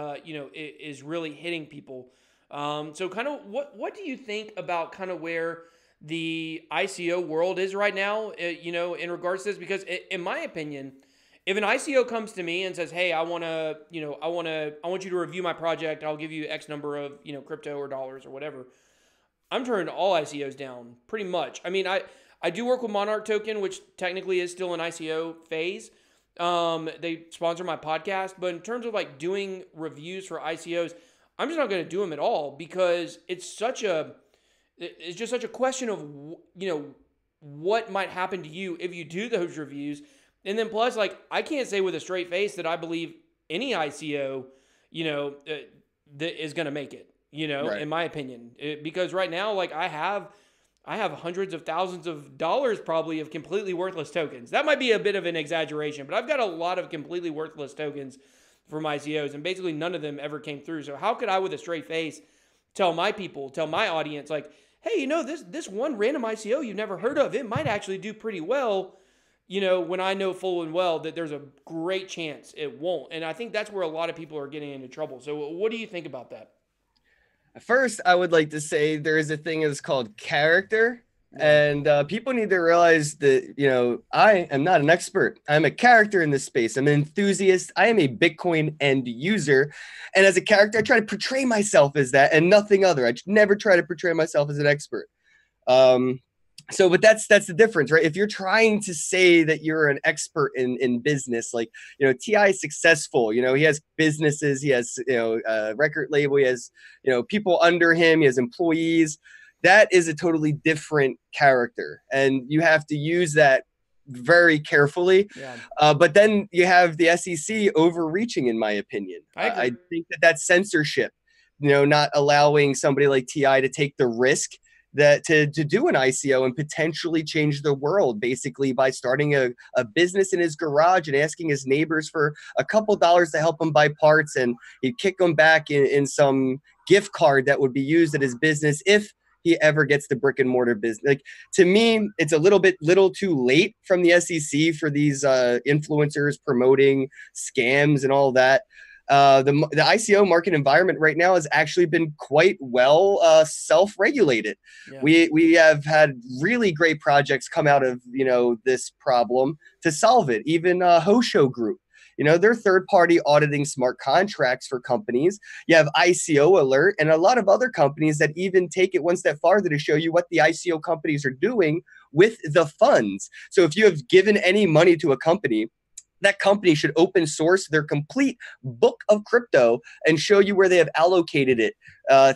is really hitting people. So kind of what do you think about kind of where the ICO world is right now, in regards to this? Because in my opinion, if an ICO comes to me and says, hey, I want you to review my project. I'll give you X number of, crypto or dollars or whatever. I'm turning all ICOs down pretty much. I mean, I do work with Monarch Token, which technically is still an ICO phase. They sponsor my podcast, but in terms of like doing reviews for ICOs, I'm just not going to do them at all because it's just such a question of, what might happen to you if you do those reviews. And then plus, like, I can't say with a straight face that I believe any ICO, that is going to make it. Right. In my opinion, because right now, like I have hundreds of thousands of dollars probably of completely worthless tokens. That might be a bit of an exaggeration, but I've got a lot of completely worthless tokens from ICOs, and basically none of them ever came through. So how could I, with a straight face, tell my audience, like, hey, this one random ICO you've never heard of, it might actually do pretty well, when I know full and well that there's a great chance it won't. And I think that's where a lot of people are getting into trouble. So what do you think about that? First, I would like to say there is a thing that's called character. And people need to realize that, I am not an expert. I'm a character in this space. I'm an enthusiast. I am a Bitcoin end user. And as a character, I try to portray myself as that and nothing other. I never try to portray myself as an expert. But that's the difference, right? If you're trying to say that you're an expert in business, like, Ti is successful, he has businesses, he has, a record label, he has, people under him, he has employees. That is a totally different character. And you have to use that very carefully. Yeah. But then you have the SEC overreaching, in my opinion. I think that's censorship, not allowing somebody like Ti to take the risk that to do an ICO and potentially change the world, basically by starting a business in his garage and asking his neighbors for a couple dollars to help him buy parts, and he'd kick them back in some gift card that would be used at his business if he ever gets the brick and mortar business. Like, to me, it's a little too late from the SEC for these influencers promoting scams and all that. The ICO market environment right now has actually been quite well self-regulated. Yeah. We have had really great projects come out of this problem to solve it. Even Hosho Group, You know, they're third-party auditing smart contracts for companies. You have ICO Alert and a lot of other companies that even take it one step farther to show you what the ICO companies are doing with the funds. So if you have given any money to a company, that company should open source their complete book of crypto and show you where they have allocated it,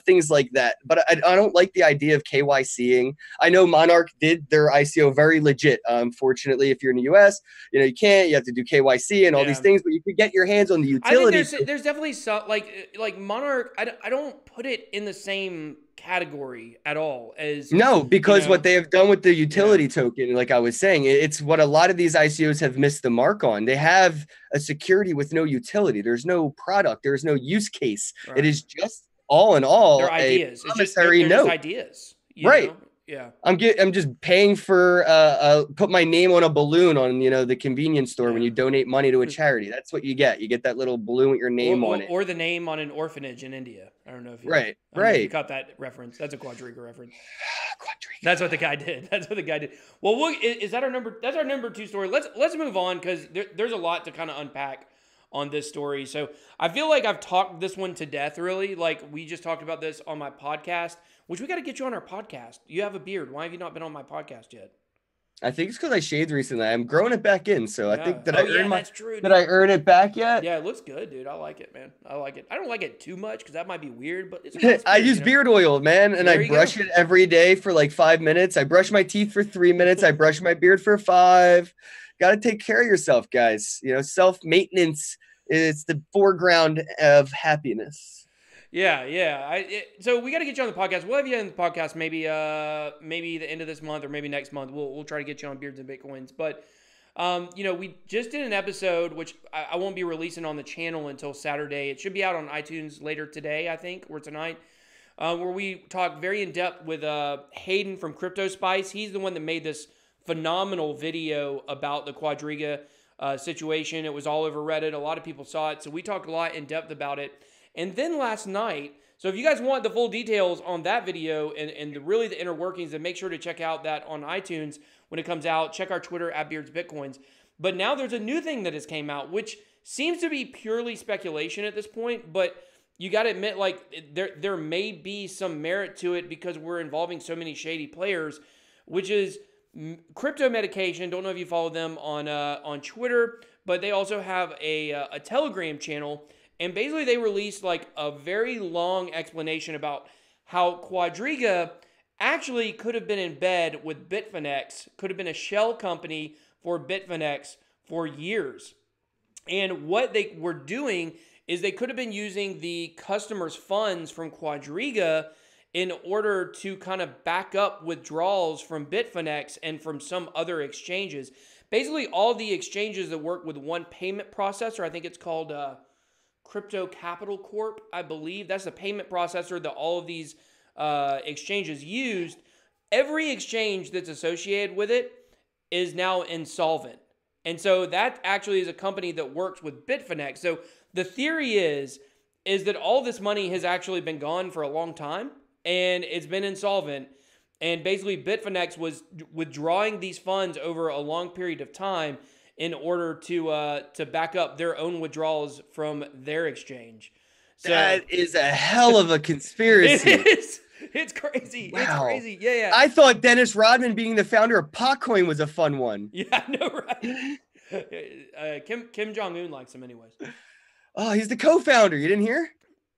things like that. But I don't like the idea of KYCing. I know Monarch did their ICO very legit. Unfortunately, if you're in the US, you know, you can't. You have to do KYC and all these things, but you could get your hands on the utility. I think there's definitely some, like Monarch, I don't put it in the same category at all as because what they have done with the utility token, like I was saying, it's what a lot of these ICOs have missed the mark on. They have a security with no utility. There's no product. There's no use case. Right. It is just all in all they're ideas. A promissory note. Just ideas, right? Know? Yeah, I'm just paying for put my name on a balloon on the convenience store when you donate money to a charity. That's what you get. You get that little balloon with your name on it, or the name on an orphanage in India. I don't know if you right. You caught that reference. That's a Quadriga reference. Quadriga. That's what the guy did. Well, is that our number? That's our number 2 story. Let's move on because there's a lot to kind of unpack on this story. So I feel like I've talked this one to death. Really, like we just talked about this on my podcast. Which we got to get you on our podcast. You have a beard. Why have you not been on my podcast yet? I think it's because I shaved recently. I'm growing it back in. So I think did I earn it back yet? Yeah, it looks good, dude. I like it, man. I like it. I don't like it too much because that might be weird, but it's nice I use beard oil, man, and I brush it every day for like 5 minutes. I brush my teeth for 3 minutes. I brush my beard for 5. Got to take care of yourself, guys. You know, self-maintenance is the foreground of happiness. Yeah. So we got to get you on the podcast. We'll have you on the podcast maybe the end of this month or maybe next month. We'll try to get you on Beards and Bitcoins. But we just did an episode which I won't be releasing on the channel until Saturday. It should be out on iTunes later today, I think, or tonight, where we talk very in depth with Hayden from Crypto Spice. He's the one that made this phenomenal video about the Quadriga situation. It was all over Reddit. A lot of people saw it, so we talked a lot in depth about it. And then last night, so if you guys want the full details on that video and the inner workings, then make sure to check out that on iTunes when it comes out. Check our Twitter at Beards Bitcoins. But now there's a new thing that has came out, which seems to be purely speculation at this point. But you got to admit, like there may be some merit to it because we're involving so many shady players, which is Crypto Medication. Don't know if you follow them on Twitter, but they also have a Telegram channel. And basically they released like a very long explanation about how Quadriga actually could have been in bed with Bitfinex, could have been a shell company for Bitfinex for years. And what they were doing is they could have been using the customers' funds from Quadriga in order to kind of back up withdrawals from Bitfinex and from some other exchanges. Basically all the exchanges that work with one payment processor, I think it's called Crypto Capital Corp, I believe. That's the payment processor that all of these exchanges used. Every exchange that's associated with it is now insolvent. And so that actually is a company that works with Bitfinex. So the theory is that all this money has actually been gone for a long time and it's been insolvent. And basically Bitfinex was withdrawing these funds over a long period of time in order to back up their own withdrawals from their exchange. So, that is a hell of a conspiracy. It is. It's crazy. Wow. It's crazy. Yeah. I thought Dennis Rodman being the founder of Potcoin was a fun one. Yeah, I know, right? Kim Jong-un likes him anyways. Oh, he's the co-founder. You didn't hear?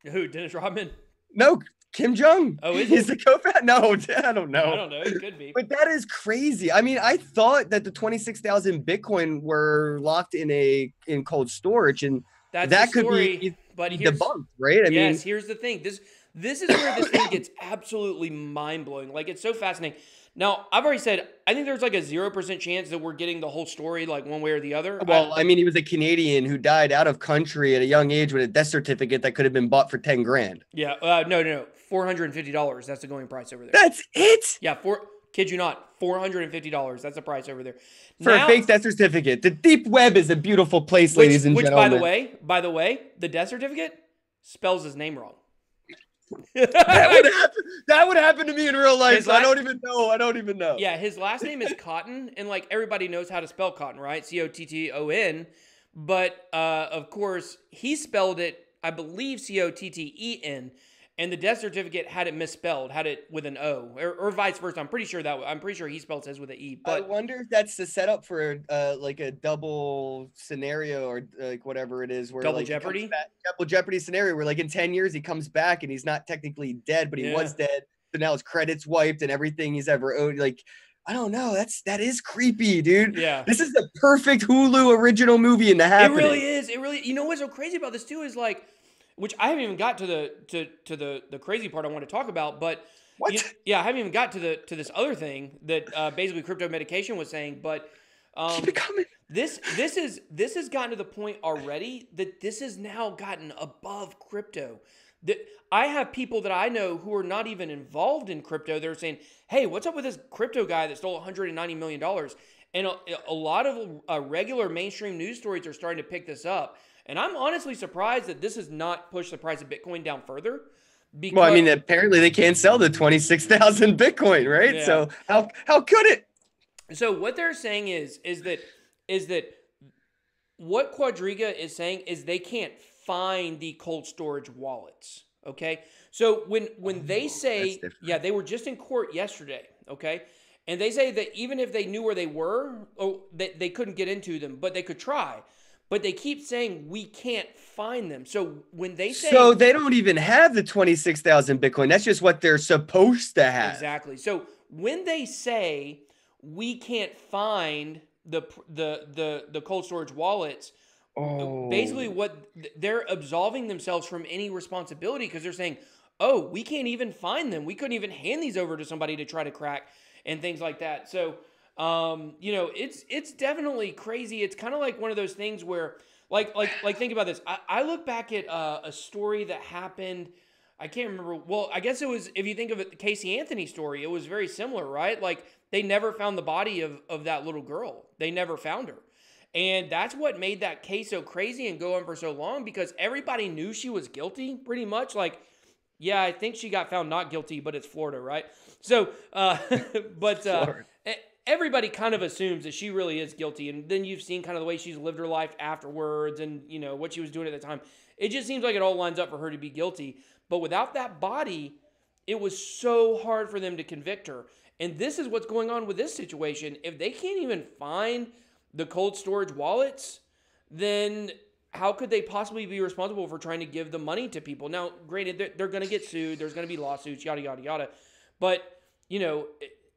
Who, Dennis Rodman? No, Kim Jong. Oh, is he's the co-founder? No, I don't know. I don't know. It could be. But that is crazy. I mean, I thought that the 26,000 Bitcoin were locked in cold storage, and that could be debunked, right? I mean, here's the thing. This is where this thing gets absolutely mind-blowing. Like, it's so fascinating. Now, I've already said, I think there's like a 0% chance that we're getting the whole story like one way or the other. Well, I mean, he was a Canadian who died out of country at a young age with a death certificate that could have been bought for 10 grand. Yeah. No. $450. That's the going price over there. That's it? Yeah. Kid you not, $450. That's the price over there. For a fake death certificate. The deep web is a beautiful place, ladies and gentlemen. By the way, the death certificate spells his name wrong. that would happen to me in real life. I don't even know. Yeah, his last name is Cotton, and like everybody knows how to spell cotton, right? Cotton. but of course he spelled it, I believe, Cotten, and the death certificate had it misspelled, had it with an O, or vice versa. I'm pretty sure he spells his with an E. I But wonder if that's the setup for like a double scenario or like whatever it is, where Double like he comes Jeopardy? back, double Jeopardy scenario, where like in 10 years he comes back and he's not technically dead, but he Yeah. was dead. So now his credits wiped and everything he's ever owed. Like, I don't know. That is creepy, dude. Yeah. This is the perfect Hulu original movie in the happening. It really is. It really. You know what's so crazy about this too is like, which I haven't even got to the crazy part I want to talk about, but What? yeah, I haven't even got to this other thing that basically crypto medication was saying, but Keep it coming. this has gotten to the point already that this has now gotten above crypto. That I have people that I know who are not even involved in crypto. They're saying, "Hey, what's up with this crypto guy that stole $190 million?" And a lot of regular mainstream news stories are starting to pick this up. And I'm honestly surprised that this has not pushed the price of Bitcoin down further. Because, Well, I mean, apparently they can't sell the 26,000 Bitcoin, right? Yeah. So how could it? So what they're saying is that what Quadriga is saying is they can't find the cold storage wallets. Okay, so when they say, yeah, they were just in court yesterday. Okay, and they say that even if they knew where they were, they couldn't get into them, but they could try. But they keep saying we can't find them. So when they say, so they don't even have the 26,000 Bitcoin. That's just what they're supposed to have. Exactly. So when they say we can't find the cold storage wallets, basically what they're absolving themselves from any responsibility, because they're saying, oh, we can't even find them. We couldn't even hand these over to somebody to try to crack and things like that. So, you know, it's definitely crazy. It's kind of like one of those things where like think about this. I look back at a story that happened. I can't remember. Well, I guess it was, if you think of it, the Casey Anthony story, it was very similar, right? Like they never found the body of that little girl. They never found her. And that's what made that case so crazy and go on for so long, because everybody knew she was guilty pretty much. Like, yeah, I think she got found not guilty, but it's Florida, right? So, everybody kind of assumes that she really is guilty. And then you've seen kind of the way she's lived her life afterwards and, you know, what she was doing at the time. It just seems like it all lines up for her to be guilty. But without that body, it was so hard for them to convict her. And this is what's going on with this situation. If they can't even find the cold storage wallets, then how could they possibly be responsible for trying to give the money to people? Now, granted, they're going to get sued. There's going to be lawsuits, yada, yada, yada. But, you know,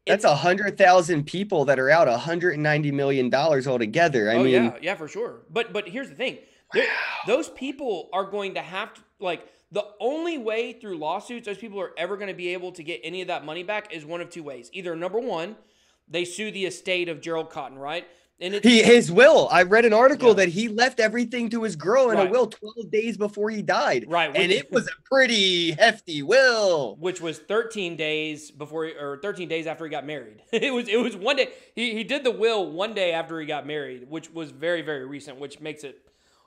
that's 100,000 people that are out $190 million altogether. I mean, yeah, for sure. But here's the thing. Those people are going to have to, like, the only way through lawsuits those people are ever going to be able to get any of that money back is one of two ways. Either, number one, they sue the estate of Gerald Cotton, right? And his will. I read an article that he left everything to his girl in a will 12 days before he died. Right. And it was a pretty hefty will. Which was 13 days before, or 13 days after he got married. It was one day. He did the will one day after he got married, which was very, very recent, which makes it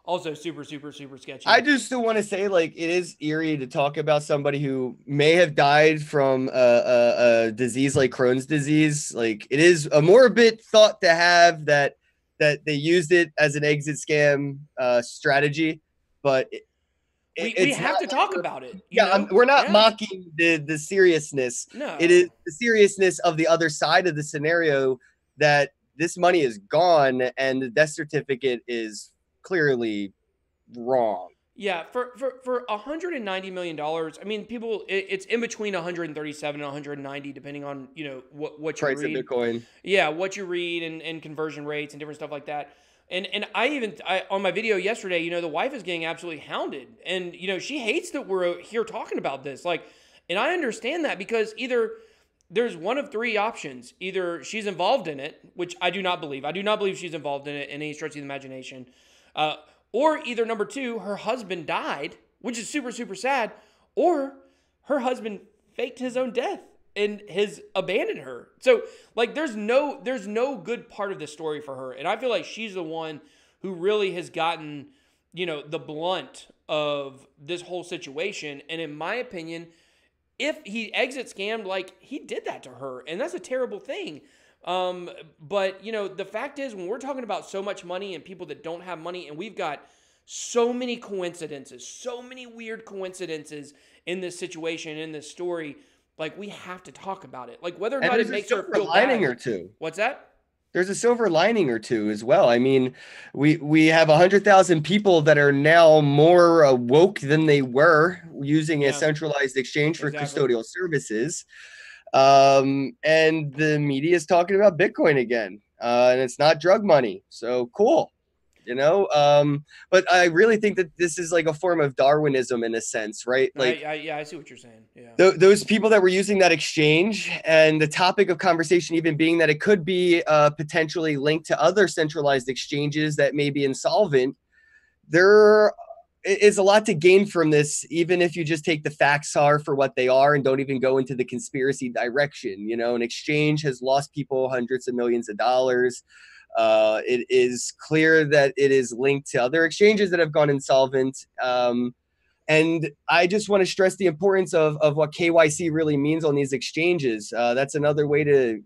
also super, super, super sketchy. I just still want to say, like, it is eerie to talk about somebody who may have died from a disease like Crohn's disease. Like, it is a morbid thought to have that they used it as an exit scam strategy, but we have to talk about it. We're not mocking the seriousness. No, it is the seriousness of the other side of the scenario, that this money is gone and the death certificate is clearly wrong. Yeah, for $190 million, I mean, people, it's in between 137 and 190, depending on, you know, what you read. Price of Bitcoin. Yeah, what you read and conversion rates and different stuff like that. And I on my video yesterday, you know, the wife is getting absolutely hounded. And, you know, she hates that we're here talking about this. Like, and I understand that, because either there's one of three options. Either she's involved in it, which I do not believe. I do not believe she's involved in it in any stretch of the imagination. Or either number two, her husband died, which is super, super sad, or her husband faked his own death and has abandoned her. So, like, there's no good part of the story for her. And I feel like she's the one who really has gotten, you know, the blunt of this whole situation. And in my opinion, if he exit scammed, like, he did that to her, and that's a terrible thing. But, you know, the fact is, when we're talking about so much money and people that don't have money, and we've got so many coincidences, so many weird coincidences in this situation, in this story, like, we have to talk about it. Like, whether or And not it there's a makes her silver feel lining bad. or two. What's that? There's a silver lining or two as well. I mean, we have 100,000 people that are now more woke than they were using a Yeah, centralized exchange for exactly. custodial services. And the media is talking about Bitcoin again, and it's not drug money. So cool. But I really think that this is like a form of Darwinism in a sense, right? Like Yeah, I see what you're saying. Yeah. those people that were using that exchange, and the topic of conversation even being that it could be potentially linked to other centralized exchanges that may be insolvent. There is a lot to gain from this, even if you just take the facts are for what they are and don't even go into the conspiracy direction. An exchange has lost people hundreds of millions of dollars. It is clear that it is linked to other exchanges that have gone insolvent. And I just want to stress the importance of what KYC really means on these exchanges. That's another way to,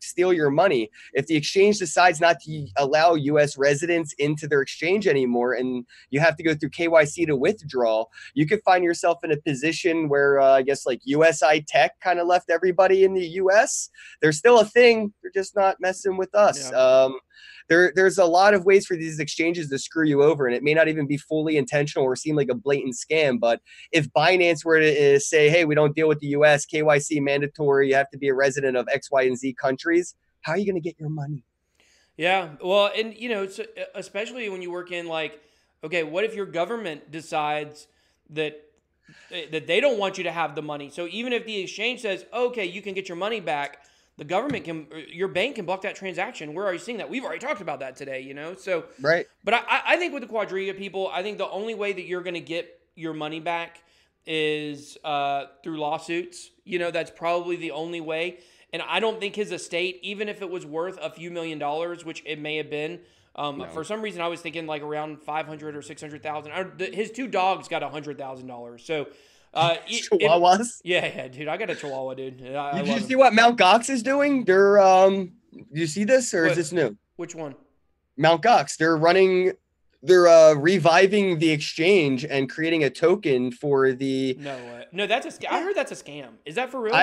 steal your money. If the exchange decides not to allow U.S. residents into their exchange anymore, and you have to go through KYC to withdraw, you could find yourself in a position where I guess like USI Tech kind of left everybody in the U.S. They're still a thing. They're just not messing with us. Yeah. There's a lot of ways for these exchanges to screw you over, and it may not even be fully intentional or seem like a blatant scam. But if Binance were to say, hey, we don't deal with the US, KYC mandatory, you have to be a resident of X, Y, and Z countries, how are you going to get your money? Yeah. Well, and, so especially when you work in like, okay, what if your government decides that they don't want you to have the money? So even if the exchange says, okay, you can get your money back, the government your bank can block that transaction. Where are you seeing that? We've already talked about that today, So, right. But I think with the Quadriga people, I think the only way that you're going to get your money back is through lawsuits. That's probably the only way. And I don't think his estate, even if it was worth a few $1,000,000, which it may have been, No. for some reason I was thinking like around 500 or 600,000. His two dogs got $100,000. So. Chihuahuas? Yeah, dude. I got a Chihuahua, dude. I Did love you him. see what Mount Gox is doing? They're do you see this, or is this new? Which one? Mount Gox. They're reviving the exchange and creating a token for the. No way. No, that's a scam. I heard that's a scam. Is that for real?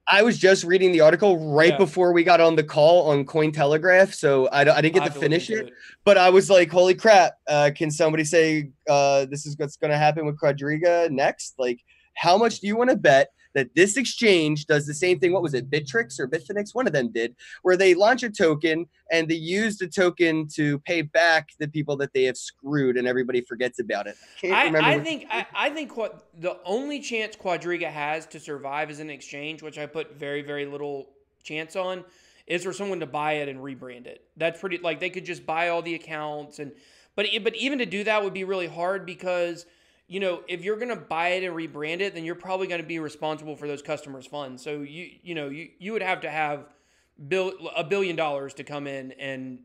I was just reading the article right before we got on the call on Cointelegraph, so I didn't get to finish it. But I was like, holy crap, can somebody say this is what's going to happen with Quadriga next? Like, how much do you want to bet that this exchange does the same thing? What was it, Bittrex or Bitfinex? One of them did, where they launch a token and they use the token to pay back the people that they have screwed, and everybody forgets about it. I can't remember. I think the only chance Quadriga has to survive as an exchange, which I put very, very little chance on, is for someone to buy it and rebrand it. That's pretty, like, they could just buy all the accounts, but even to do that would be really hard because, if you're going to buy it and rebrand it, then you're probably going to be responsible for those customers' funds. So you would have to have $1 billion to come in and,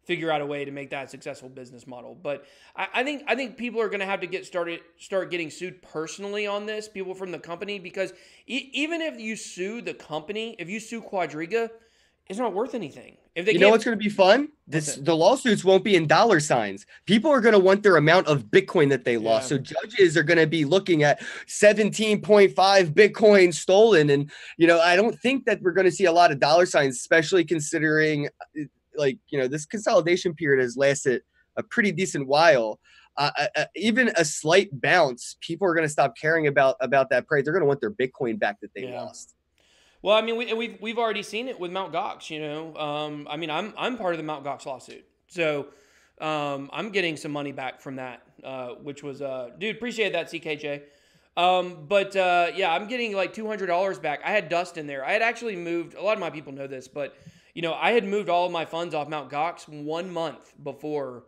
figure out a way to make that a successful business model. But I think people are going to have to start getting sued personally on this, people from the company, because even if you sue the company, if you sue Quadriga, it's not worth anything. If they what's going to be fun? The lawsuits won't be in dollar signs. People are going to want their amount of Bitcoin that they lost. So judges are going to be looking at 17.5 Bitcoin stolen. And, I don't think that we're going to see a lot of dollar signs, especially considering this consolidation period has lasted a pretty decent while. Even a slight bounce, people are going to stop caring about that price. They're going to want their Bitcoin back that they lost. Well, I mean, we've already seen it with Mt. Gox. I'm part of the Mt. Gox lawsuit, so I'm getting some money back from that, which was dude, appreciate that, CKJ. I'm getting like $200 back. I had dust in there. I had actually moved. A lot of my people know this, but I had moved all of my funds off Mt. Gox 1 month before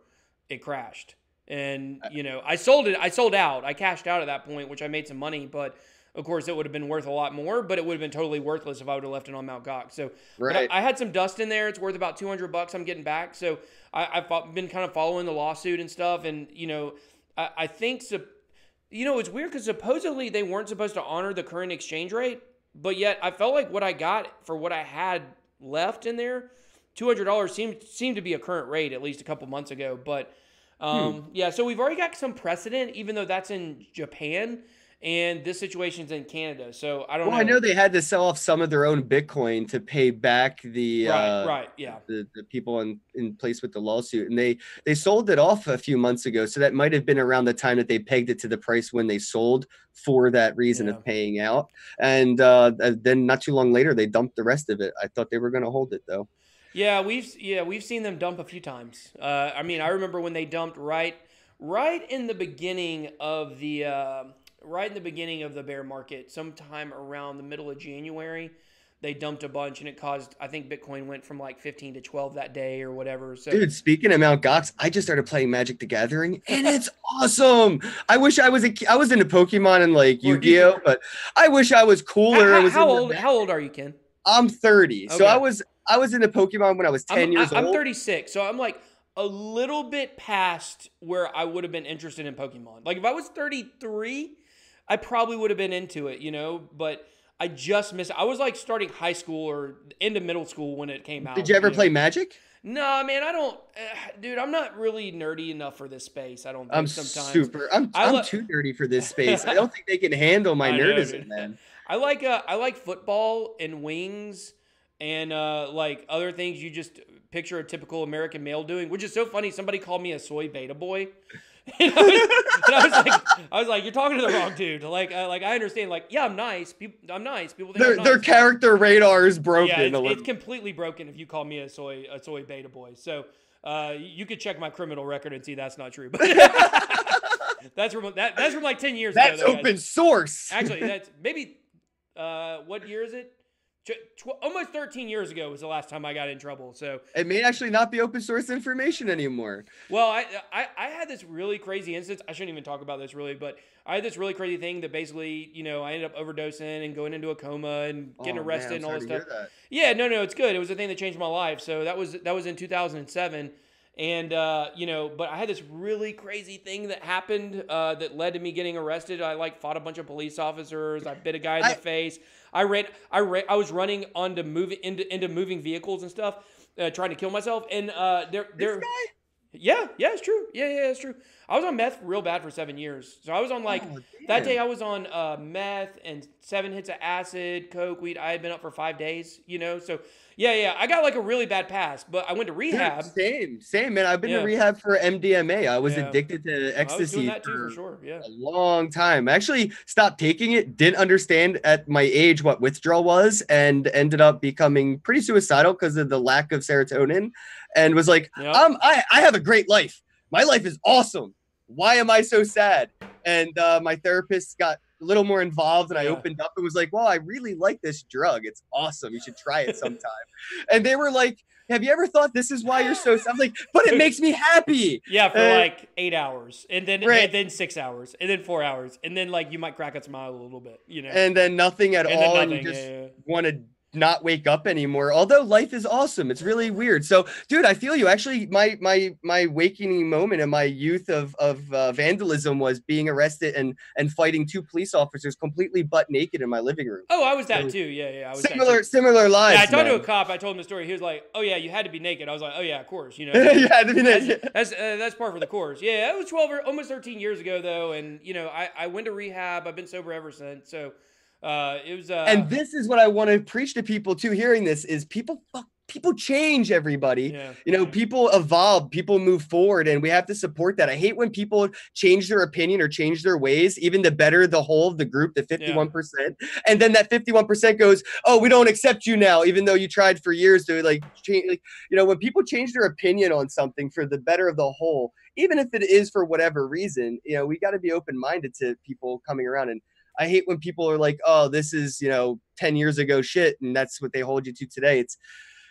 it crashed, and I sold it. I sold out. I cashed out at that point, which I made some money, but. Of course, it would have been worth a lot more, but it would have been totally worthless if I would have left it on Mt. Gox. So right. I had some dust in there. It's worth about $200 I'm getting back. So I've been kind of following the lawsuit and stuff. And, I think, it's weird because supposedly they weren't supposed to honor the current exchange rate, but yet I felt like what I got for what I had left in there. $200 seemed to be a current rate at least a couple months ago. But yeah, so we've already got some precedent, even though that's in Japan. And this situation's in Canada, so I don't know. Well, I know they had to sell off some of their own Bitcoin to pay back the yeah, the people in place with the lawsuit, and they sold it off a few months ago. So that might have been around the time that they pegged it to the price when they sold for that reason of paying out. And then not too long later, they dumped the rest of it. I thought they were going to hold it though. Yeah, we've seen them dump a few times. I mean, I remember when they dumped right in the beginning of the. Right in the beginning of the bear market, sometime around the middle of January, they dumped a bunch, and it caused, I think Bitcoin went from like 15 to 12 that day or whatever. So, dude, speaking of Mt. Gox, I just started playing Magic the Gathering, and it's awesome. I wish I was into Pokemon and like Yu-Gi-Oh, but I wish I was cooler. How old are you, Ken? I'm 30. Okay. So I was into Pokemon when I was 10 years old. I'm 36, so I'm like a little bit past where I would have been interested in Pokemon. Like if I was 33, I probably would have been into it, but I just missed it. I was like starting high school or into middle school when it came out. Did you ever play Magic? No, man, I don't. Dude, I'm not really nerdy enough for this space. I don't think sometimes. I'm too nerdy for this space. I don't think they can handle my nerdism, man. I like football and wings and like other things you just picture a typical American male doing, which is so funny. Somebody called me a soy beta boy. And I was like, you're talking to the wrong dude. Like I understand. Like, yeah, I'm nice. I'm nice. People think I'm nice. Their character radar is broken. Yeah, it's completely broken if you call me a soy beta boy. So you could check my criminal record and see that's not true. But that's from like 10 years ago. That's open source. Actually, that's maybe what year is it? Almost 13 years ago was the last time I got in trouble. So it may actually not be open source information anymore. Well, I had this really crazy instance. I shouldn't even talk about this really, but I had this really crazy thing that basically, I ended up overdosing and going into a coma and getting arrested and all this stuff. Yeah, no, it's good. It was a thing that changed my life. So that was in 2007. And, but I had this really crazy thing that happened that led to me getting arrested. I fought a bunch of police officers. I bit a guy in the face. I was running into moving vehicles and stuff, trying to kill myself. And this guy? Yeah, it's true. Yeah, it's true. I was on meth real bad for 7 years. So I was on that day I was on meth and 7 hits of acid, coke, weed. I had been up for 5 days, So yeah. I got a really bad past, but I went to rehab. Dude, same, man. I've been to rehab for MDMA. I was addicted to ecstasy for sure. Yeah. A long time. I actually stopped taking it, didn't understand at my age what withdrawal was, and ended up becoming pretty suicidal because of the lack of serotonin, and was like, I have a great life. My life is awesome. Why am I so sad? And my therapist got a little more involved, and I opened up and was like, well, I really like this drug. It's awesome. You should try it sometime. And they were like, have you ever thought this is why you're so sad? I'm like, but it makes me happy. Yeah, for 8 hours, and then 6 hours, and then 4 hours, and then you might crack a smile a little bit, And then nothing at all, and you just want to not wake up anymore. Although life is awesome, it's really weird. So, dude, I feel you. Actually, my wakening moment in my youth of vandalism was being arrested and fighting 2 police officers completely butt naked in my living room. Oh, I was that too. Yeah, I was similar lives. Yeah, I talked to a cop. I told him the story. He was like, "Oh yeah, you had to be naked." I was like, "Oh yeah, of course." You had to be naked. That's part for the course. Yeah, it was 12 or almost 13 years ago though, and I went to rehab. I've been sober ever since. So. It was and this is what I want to preach to people too. Hearing this is people change, everybody. People evolve, people move forward, and we have to support that. I hate when people change their opinion or change their ways, even to better the whole of the group, the 51%. And then that 51% goes, oh, we don't accept you now, even though you tried for years to change. When people change their opinion on something for the better of the whole, even if it is for whatever reason, we got to be open-minded to people coming around. And I hate when people are like, oh, this is, 10 years ago shit, and that's what they hold you to today. It's,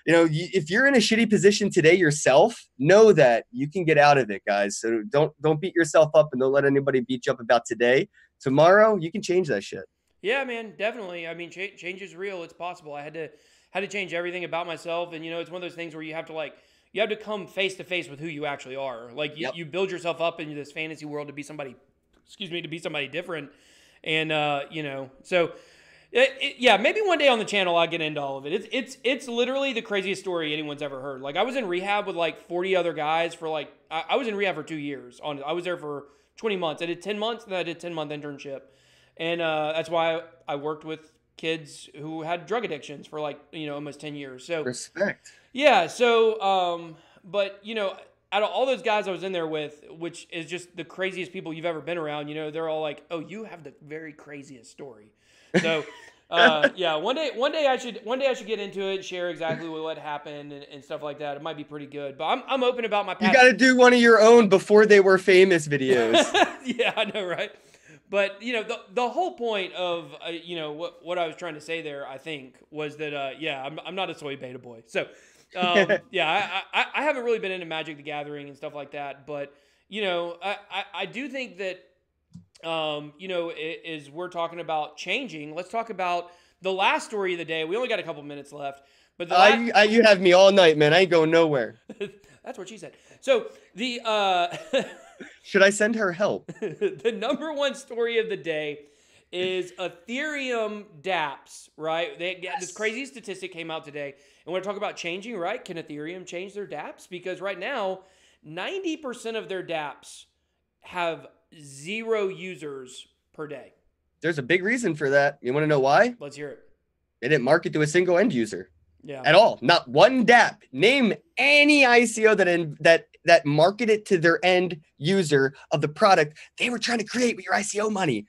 if you're in a shitty position today yourself, know that you can get out of it, guys. So don't beat yourself up, and don't let anybody beat you up about today. Tomorrow, you can change that shit. Yeah, man, definitely. I mean, change is real. It's possible. I had to change everything about myself, and it's one of those things where you have to come face to face with who you actually are. You build yourself up into this fantasy world to be somebody different. And, so Yeah, maybe one day on the channel I'll get into all of it. It's literally the craziest story anyone's ever heard. Like I was in rehab with like 40 other guys for like I was in rehab for 2 years. I was there for 20 months. I did 10 months, and then I did 10-month internship, and that's why I worked with kids who had drug addictions for like almost 10 years. So Respect. yeah. So but out of all those guys I was in there with, which is just the craziest people you've ever been around, they're all like, "Oh, you have the very craziest story." So, yeah, one day I should get into it, share exactly what happened and stuff like that. It might be pretty good, but I'm open about my past. You got to do one of your own before they were famous videos. Yeah, I know, right? But the whole point of what I was trying to say there, I think, was that yeah, I'm not a soy beta boy. So, yeah, I haven't really been into Magic the Gathering and stuff like that, but I do think that. Is we're talking about changing. Let's talk about the last story of the day. We only got a couple minutes left, but you have me all night, man. I ain't going nowhere. That's what she said. So the should I send her help? The number one story of the day is Ethereum DAPs. Right? This crazy statistic came out today, and we're talking about changing. Right? Can Ethereum change their DAPs? Because right now, 90% of their DAPs have 0 users per day. There's a big reason for that. You want to know why? Let's hear it. They didn't market to a single end user. Yeah. At all. Not one DAP. Name any ICO that marketed to their end user of the product they were trying to create with your ICO money.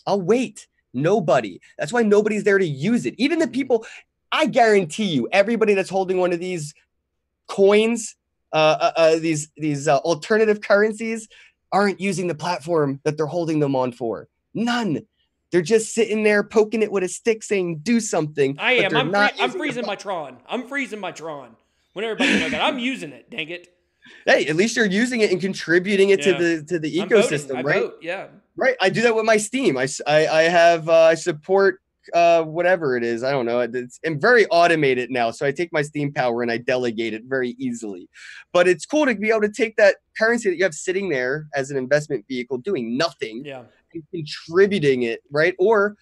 I'll wait. Nobody. That's why nobody's there to use it. Even the people, I guarantee you, everybody that's holding one of these coins, these alternative currencies, aren't using the platform that they're holding them on for. None. They're just sitting there poking it with a stick saying, do something. I am. I'm freezing my Tron. I'm freezing my Tron. When everybody knows that. I'm using it, dang it. Hey, at least you're using it and contributing it to the ecosystem, right? Vote, yeah. Right. I do that with my Steam. I support whatever it is. I don't know. I'm very automated now. So I take my Steam power and I delegate it very easily. But it's cool to be able to take that currency that you have sitting there as an investment vehicle doing nothing and contributing it, right? Or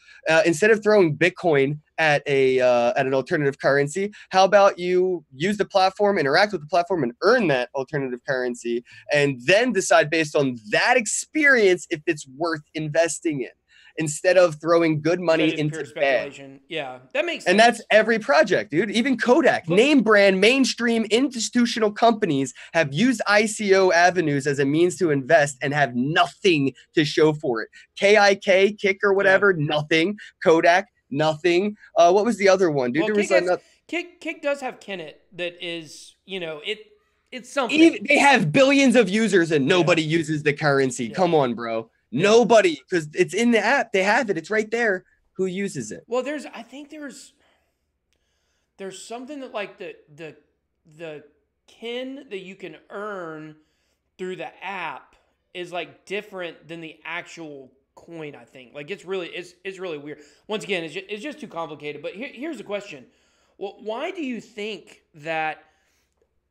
instead of throwing Bitcoin at an alternative currency, how about you use the platform, interact with the platform, and earn that alternative currency, and then decide based on that experience if it's worth investing in, instead of throwing good money into speculation. Yeah, that makes sense. And that's every project, dude. Even Kodak, name brand, mainstream institutional companies have used ICO avenues as a means to invest and have nothing to show for it. Kick or whatever, nothing. Kodak, nothing. What was the other one, dude? Well, there was Kick does have Kenn that is, it's something. They have billions of users and nobody uses the currency. Yeah. Come on, bro. Nobody, because it's in the app. They have it. It's right there. Who uses it? Well, I think there's something that like the Kenn that you can earn through the app is like different than the actual coin. I think like it's really weird. Once again, it's just too complicated. But here's the question: well, why do you think that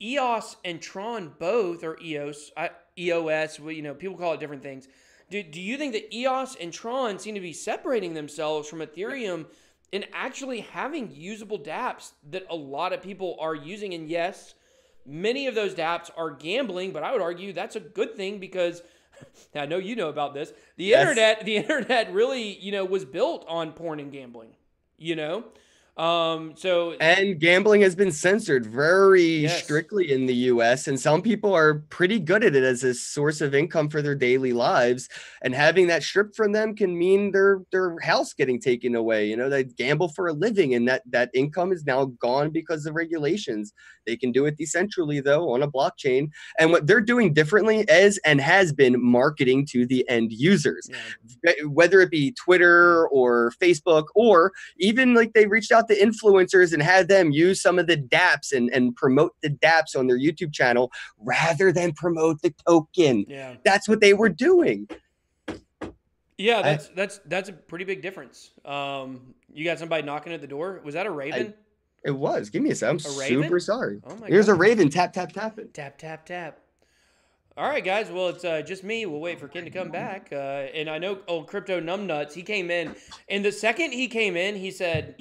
EOS and Tron both, or EOS, people call it different things. Do you think that EOS and Tron seem to be separating themselves from Ethereum and actually having usable dApps that a lot of people are using? And yes, many of those dApps are gambling, but I would argue that's a good thing because I know you know about this. The internet really, was built on porn and gambling, and gambling has been censored very strictly in the US, and some people are pretty good at it as a source of income for their daily lives, and having that stripped from them can mean their house getting taken away. They gamble for a living, and that income is now gone because of regulations. They can do it decentrally though on a blockchain, and what they're doing differently is and has been marketing to the end users, whether it be Twitter or Facebook, or even like they reached out the influencers and had them use some of the dApps and promote the dApps on their YouTube channel rather than promote the token. Yeah. That's what they were doing. Yeah, that's a pretty big difference. You got somebody knocking at the door. Was that a raven? It was. Give me a second. I'm super sorry. Oh my Here's God. a raven. Tap, tap, tap it. Tap, tap, tap. All right, guys. Well, it's just me. We'll wait for Ken to come back. And I know old Crypto Numbnuts, he came in. And the second he came in, he said,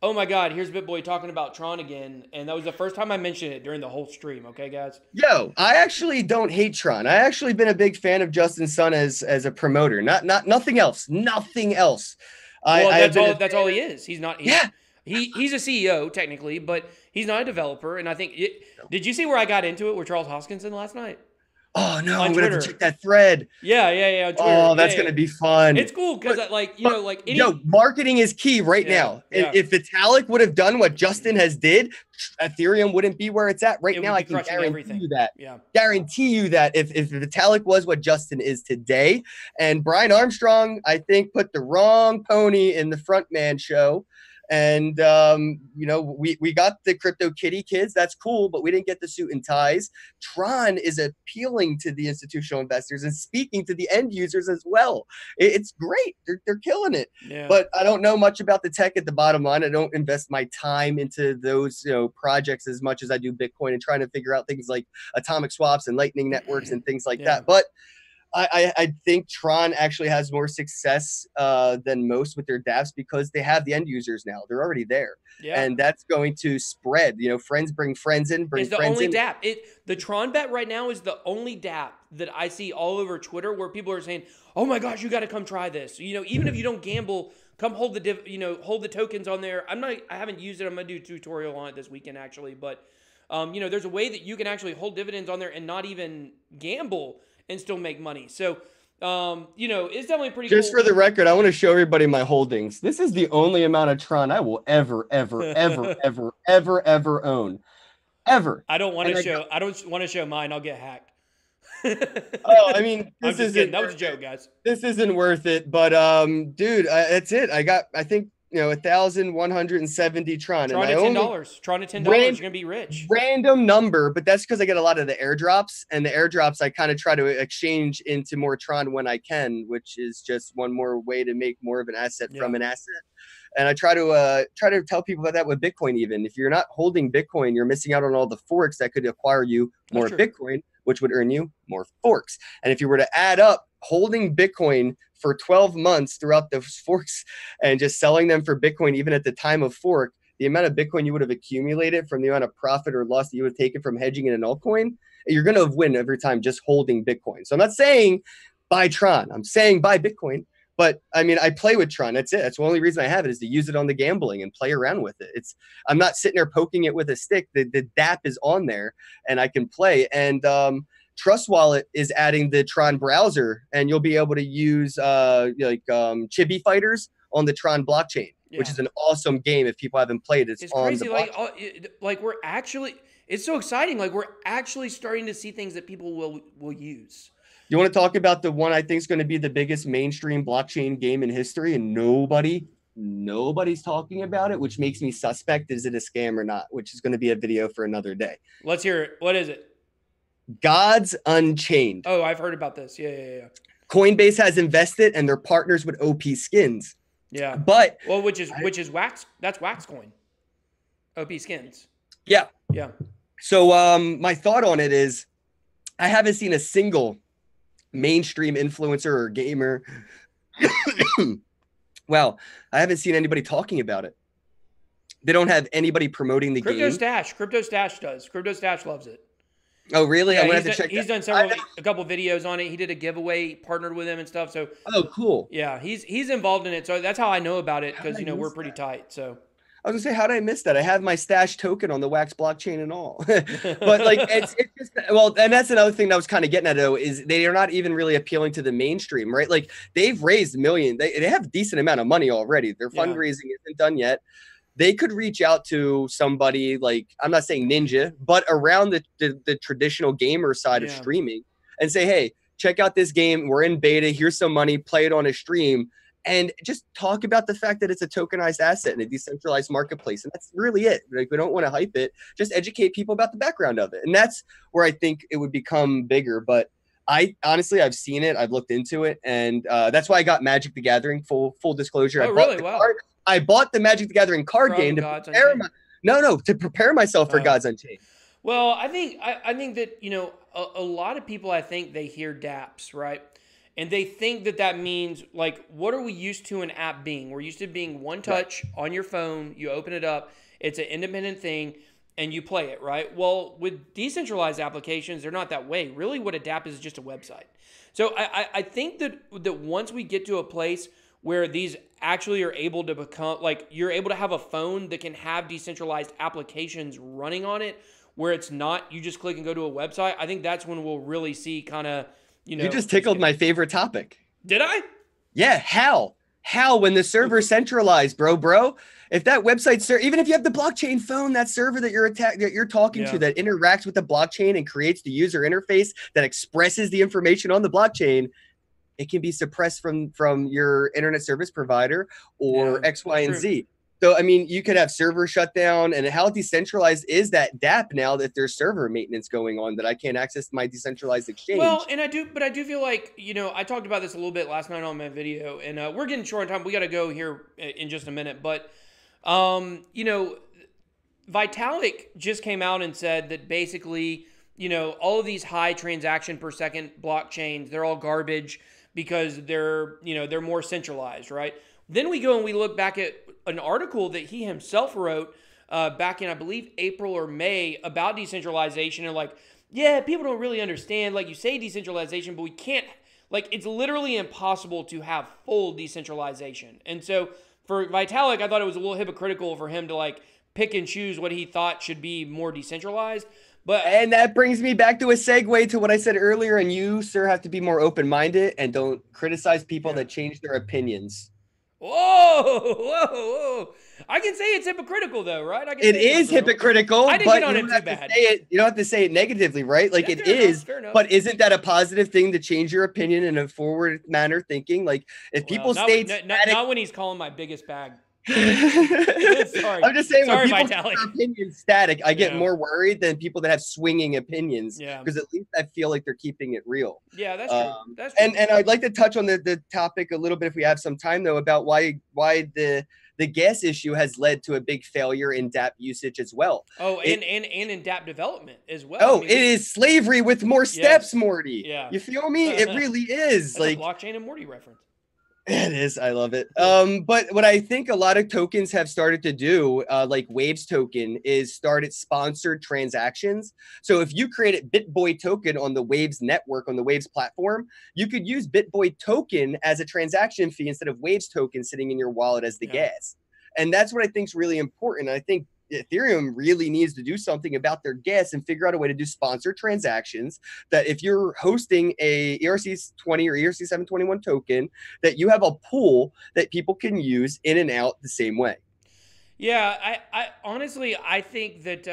oh my God, here's BitBoy talking about Tron again. And that was the first time I mentioned it during the whole stream. Okay, guys? Yo, I actually don't hate Tron. I actually been a big fan of Justin Sun as a promoter. Nothing else. Nothing else. Well, that's all he is. He's not. He's a CEO technically, but he's not a developer. And I think did you see where I got into it with Charles Hoskinson last night? Oh no, I'm gonna have to check that thread. Yeah. On Twitter. Oh, that's gonna be fun. It's cool because marketing is key right now. Yeah. If Vitalik would have done what Justin has did, Ethereum wouldn't be where it's at right now. I can guarantee you that. Yeah. Guarantee you that if Vitalik was what Justin is today, and Brian Armstrong, I think, put the wrong pony in the front man show. And, we got the Crypto Kitty kids. That's cool, but we didn't get the suit and ties. Tron is appealing to the institutional investors and speaking to the end users as well. It's great. They're killing it. Yeah. But I don't know much about the tech at the bottom line. I don't invest my time into those, projects as much as I do Bitcoin and trying to figure out things like atomic swaps and lightning networks and things like that. But I think Tron actually has more success than most with their DApps because they have the end users now. They're already there. Yeah. And that's going to spread. Friends bring friends in, It's the only DApp. The Tron bet right now is the only DApp that I see all over Twitter where people are saying, oh my gosh, you got to come try this. Even if you don't gamble, come hold the tokens on there. I haven't used it. I'm going to do a tutorial on it this weekend actually. But, there's a way that you can actually hold dividends on there and not even gamble and still make money. So, it's definitely pretty cool. Just for the record, I want to show everybody my holdings. This is the only amount of Tron I will ever own. Ever. I don't want to show mine. I'll get hacked. Oh, I mean, I'm just kidding. That was a joke, guys. This isn't worth it, but dude, that's it. I think 1,170 Tron. Tron at $10. Tron at $10. You're gonna be rich. Random number, but that's because I get a lot of the airdrops, and the airdrops I kind of try to exchange into more Tron when I can, which is just one more way to make more of an asset from an asset. And I try to tell people about that with Bitcoin. Even if you're not holding Bitcoin, you're missing out on all the forks that could acquire you more Bitcoin, which would earn you more forks. And if you were to add up holding Bitcoin for 12 months throughout those forks and just selling them for Bitcoin, even at the time of fork, the amount of Bitcoin you would have accumulated from the amount of profit or loss that you would have taken from hedging in an altcoin, you're going to win every time just holding Bitcoin. So I'm not saying buy Tron. I'm saying buy Bitcoin. But I mean, I play with Tron. That's it. That's the only reason I have it is to use it on the gambling and play around with it. I'm not sitting there poking it with a stick. The DApp is on there and I can play. And Trust Wallet is adding the Tron browser, and you'll be able to use Chibi Fighters on the Tron blockchain, which is an awesome game. If people haven't played, it's on crazy. The We're actually, it's so exciting. Like we're actually starting to see things that people will use. You want to talk about the one I think is going to be the biggest mainstream blockchain game in history, and nobody's talking about it, which makes me suspect. Is it a scam or not? Which is going to be a video for another day. Let's hear it. What is it? Gods Unchained. Oh, I've heard about this. Yeah. Coinbase has invested, and they're partners with OP Skins. Yeah, but which is Wax. That's Wax Coin. OP Skins. Yeah. So my thought on it is, I haven't seen a single mainstream influencer or gamer. Well, I haven't seen anybody talking about it. They don't have anybody promoting the game. Crypto Stash does. Crypto Stash loves it. Oh, really? Yeah, I'm gonna have to check. He's done a couple videos on it. He did a giveaway, partnered with him and stuff. So cool. Yeah, he's involved in it. So that's how I know about it because we're pretty tight. So I was gonna say, how did I miss that? I have my stash token on the Wax blockchain and all. But like it's just, well, and that's another thing that I was kind of getting at though, is they are not even really appealing to the mainstream, right? Like they've raised millions. They have a decent amount of money already. Their fundraising isn't done yet. They could reach out to somebody like, I'm not saying Ninja, but around the traditional gamer side of streaming and say, hey, check out this game. We're in beta. Here's some money. Play it on a stream. And just talk about the fact that it's a tokenized asset in a decentralized marketplace. And that's really it. Like, we don't want to hype it. Just educate people about the background of it. And that's where I think it would become bigger. But honestly, I've seen it. I've looked into it. And that's why I got Magic the Gathering, full disclosure. Oh, really? Wow. I bought the Magic the Gathering card game to prepare to prepare myself for Gods Unchained. Well, I think that, you know, a lot of people, I think they hear dApps, right? And they think that that means, like, what are we used to an app being? We're used to being one touch on your phone, you open it up, it's an independent thing, and you play it, right? Well, with decentralized applications, they're not that way. Really, what a dApp is just a website. So I think that once we get to a place where these actually are able to become, like, you're able to have a phone that can have decentralized applications running on it, where it's not you just click and go to a website, I think that's when we'll really see kind of, you know. You just tickled my favorite topic. Did I? Yeah, how when the server's centralized, bro. If that website, even if you have the blockchain phone, that server that you're talking to that interacts with the blockchain and creates the user interface that expresses the information on the blockchain, it can be suppressed from your internet service provider or X, Y, and Z. So, I mean, you could have server shutdown, and how decentralized is that DApp now that there's server maintenance going on that I can't access my decentralized exchange? Well, and I do feel like, you know, I talked about this a little bit last night on my video, and we're getting short on time. We got to go here in just a minute, but, you know, Vitalik just came out and said that basically, you know, all of these high transaction per second blockchains, they're all garbage because they're, you know, they're more centralized, right? Then we go and we look back at an article that he himself wrote back in, I believe, April or May about decentralization, and like, yeah, people don't really understand. Like, you say decentralization, but we can't, like, it's literally impossible to have full decentralization. And so for Vitalik, I thought it was a little hypocritical for him to, like, pick and choose what he thought should be more decentralized. And that brings me back to a segue to what I said earlier. And you, sir, have to be more open-minded and don't criticize people that change their opinions. Whoa. I can say it's hypocritical, though, right? It is hypocritical. I didn't get on it too bad. You don't have to say it negatively, right? Like, it is, but isn't that a positive thing to change your opinion in a forward manner thinking? Like, if people stay not when he's calling my biggest bag. Sorry. I'm just saying, sorry, when people keep their opinions static, I get more worried than people that have swinging opinions. Yeah. Because at least I feel like they're keeping it real. Yeah, that's true. That's true. And I'd like to touch on the topic a little bit if we have some time, though, about why the gas issue has led to a big failure in DApp usage as well. Oh, and in DApp development as well. Oh, I mean, it is slavery with more steps, Morty. Yeah. You feel me? It really is. That's like a blockchain and Morty reference. It is. I love it. But what I think a lot of tokens have started to do, like Waves token, is started sponsored transactions. So if you created BitBoy token on the Waves network, on the Waves platform, you could use BitBoy token as a transaction fee instead of Waves token sitting in your wallet as the gas. And that's what I think is really important. I think Ethereum really needs to do something about their gas and figure out a way to do sponsored transactions, that if you're hosting a ERC20 or ERC721 token, that you have a pool that people can use in and out the same way. Yeah, I honestly, I think that,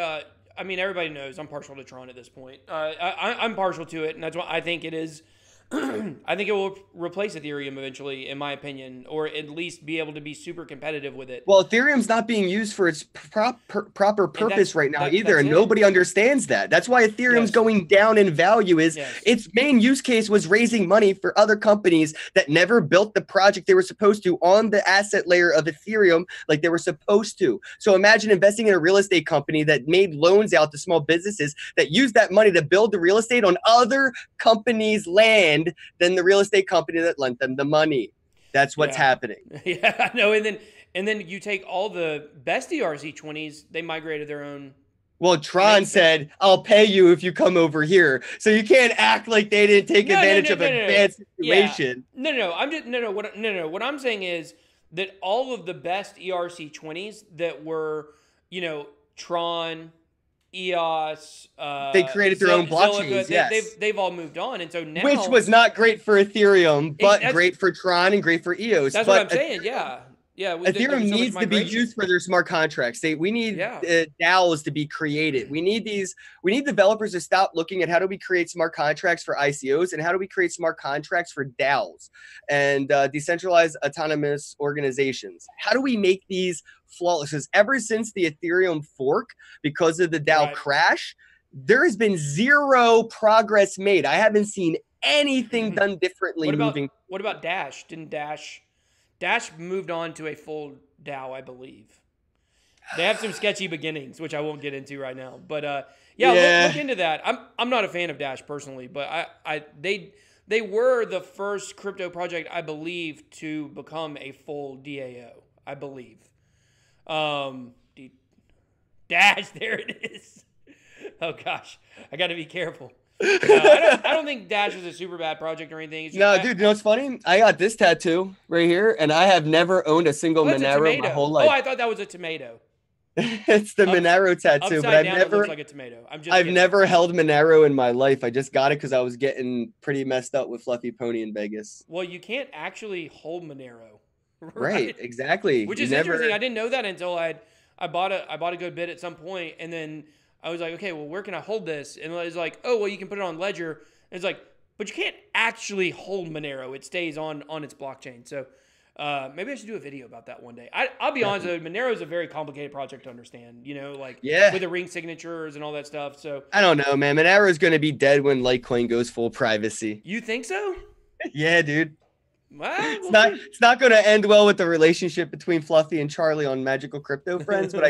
I mean, everybody knows I'm partial to Tron at this point. I'm partial to it, and that's why I think it is. I think it will replace Ethereum eventually, in my opinion, or at least be able to be super competitive with it. Well, Ethereum's not being used for its proper purpose right now either, and nobody understands that. That's why Ethereum's going down in value. Its main use case was raising money for other companies that never built the project they were supposed to on the asset layer of Ethereum like they were supposed to. So imagine investing in a real estate company that made loans out to small businesses that used that money to build the real estate on other companies' land than the real estate company that lent them the money. That's what's happening. Yeah, no, and then you take all the best ERC20s, they migrated their own. Well, Tron said, "I'll pay you if you come over here." So you can't act like they didn't take advantage of a bad situation. What I'm saying is that all of the best ERC20s that were, you know, Tron, EOS, they created their own blockchains. They've all moved on, and so now, which was not great for Ethereum, but great for Tron and great for EOS. That's what I'm saying. Ethereum needs to be used for their smart contracts. We need DAOs to be created. We need developers to stop looking at how do we create smart contracts for ICOs and how do we create smart contracts for DAOs and decentralized autonomous organizations. How do we make these flawless? Because ever since the Ethereum fork, because of the DAO crash, there has been zero progress made. I haven't seen anything done differently. What about Dash? Didn't Dash moved on to a full DAO, I believe. They have some sketchy beginnings, which I won't get into right now. But Yeah, Yeah. look into that. I'm not a fan of Dash personally, but they were the first crypto project, I believe, to become a full DAO. I believe. Dash, there it is. Oh gosh, I got to be careful. I don't think Dash is a super bad project or anything. It's just, No, dude, you know what's funny? I got this tattoo right here, and I have never owned a single that's a Monero my tomato. whole Oh, life. I thought that was a tomato. It's the Monero tattoo, but Upside down, it looks like a tomato. I've never held Monero in my life. I just got it because I was getting pretty messed up with Fluffy Pony in Vegas. Well, you can't actually hold Monero. Right, exactly. Which is interesting. I didn't know that until I bought a good bit at some point, and then I was like, okay, well, where can I hold this? And it was like, oh, well, you can put it on Ledger. And it's like, but you can't actually hold Monero. It stays on its blockchain. So maybe I should do a video about that one day. I'll be honest, Monero is a very complicated project to understand, with the ring signatures and all that stuff. So I don't know, man. Monero is going to be dead when Litecoin goes full privacy. You think so? Yeah, dude. Well, it's not going to end well with the relationship between Fluffy and Charlie on Magical Crypto Friends, but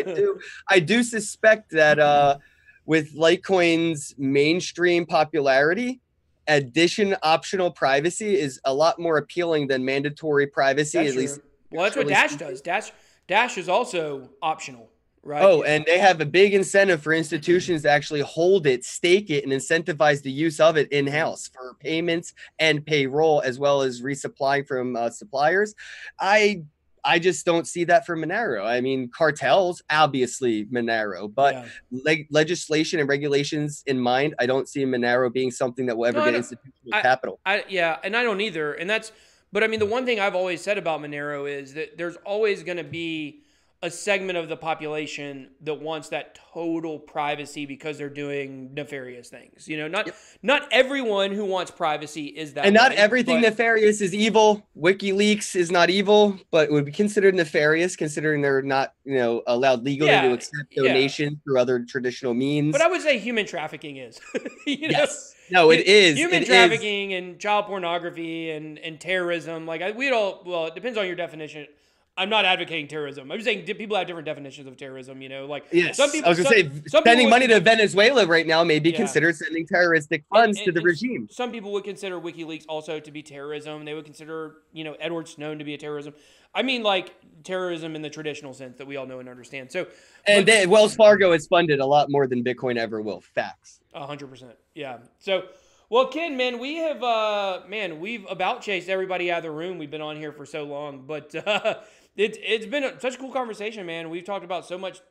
I do suspect that with Litecoin's mainstream popularity, addition optional privacy is a lot more appealing than mandatory privacy. That's at least. Well, that's what Dash does. Dash is also optional, right? Oh, and they have a big incentive for institutions to actually hold it, stake it, and incentivize the use of it in-house for payments and payroll, as well as resupplying from suppliers. I just don't see that for Monero. I mean, cartels, obviously Monero, but legislation and regulations in mind, I don't see Monero being something that will ever get institutional capital. And I don't either. But I mean, the one thing I've always said about Monero is that there's always going to be a segment of the population that wants that total privacy because they're doing nefarious things. Not everyone who wants privacy is that. And not everything nefarious is evil. WikiLeaks is not evil, but would be considered nefarious considering they're not, allowed legally to accept donations through other traditional means. But I would say human trafficking is. Yes. No, it is. Human trafficking and child pornography and terrorism. It depends on your definition. I'm not advocating terrorism. I'm just saying people have different definitions of terrorism, Yes. I was going to say, sending money to Venezuela right now may be considered sending terroristic funds to the regime. Some people would consider WikiLeaks also to be terrorism. They would consider, Edward Snowden to be a terrorism. I mean, like terrorism in the traditional sense that we all know and understand. So, Wells Fargo has funded a lot more than Bitcoin ever will. Facts. 100%. Yeah. So, well, Ken, man, we have, we've about chased everybody out of the room. We've been on here for so long, but it's been such a cool conversation, man. We've talked about so much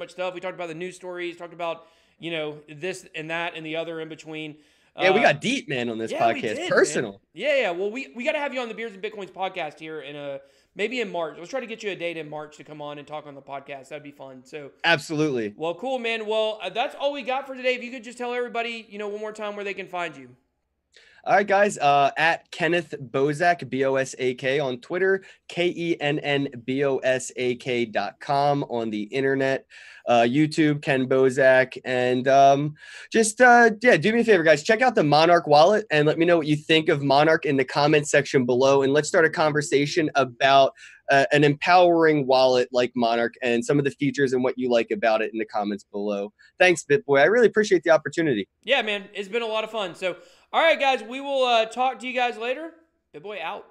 stuff. We talked about the news stories, talked about, this and that and the other in between. Yeah, we got deep, man, on this podcast. Personal. Man. Yeah. Well, we got to have you on the Beers and Bitcoins podcast here maybe in March. Let's try to get you a date in March to come on and talk on the podcast. That'd be fun. So absolutely. Well, cool, man. Well, that's all we got for today. If you could just tell everybody, one more time where they can find you. All right, guys, at Kenneth Bosak, B-O-S-A-K on Twitter, KENNBOSAK.com on the internet, YouTube, Kenn Bosak. And do me a favor, guys. Check out the Monarch wallet and let me know what you think of Monarch in the comment section below. And let's start a conversation about an empowering wallet like Monarch and some of the features and what you like about it in the comments below. Thanks, BitBoy. I really appreciate the opportunity. Yeah, man. It's been a lot of fun. So, all right, guys, we will talk to you guys later. BitBoy out.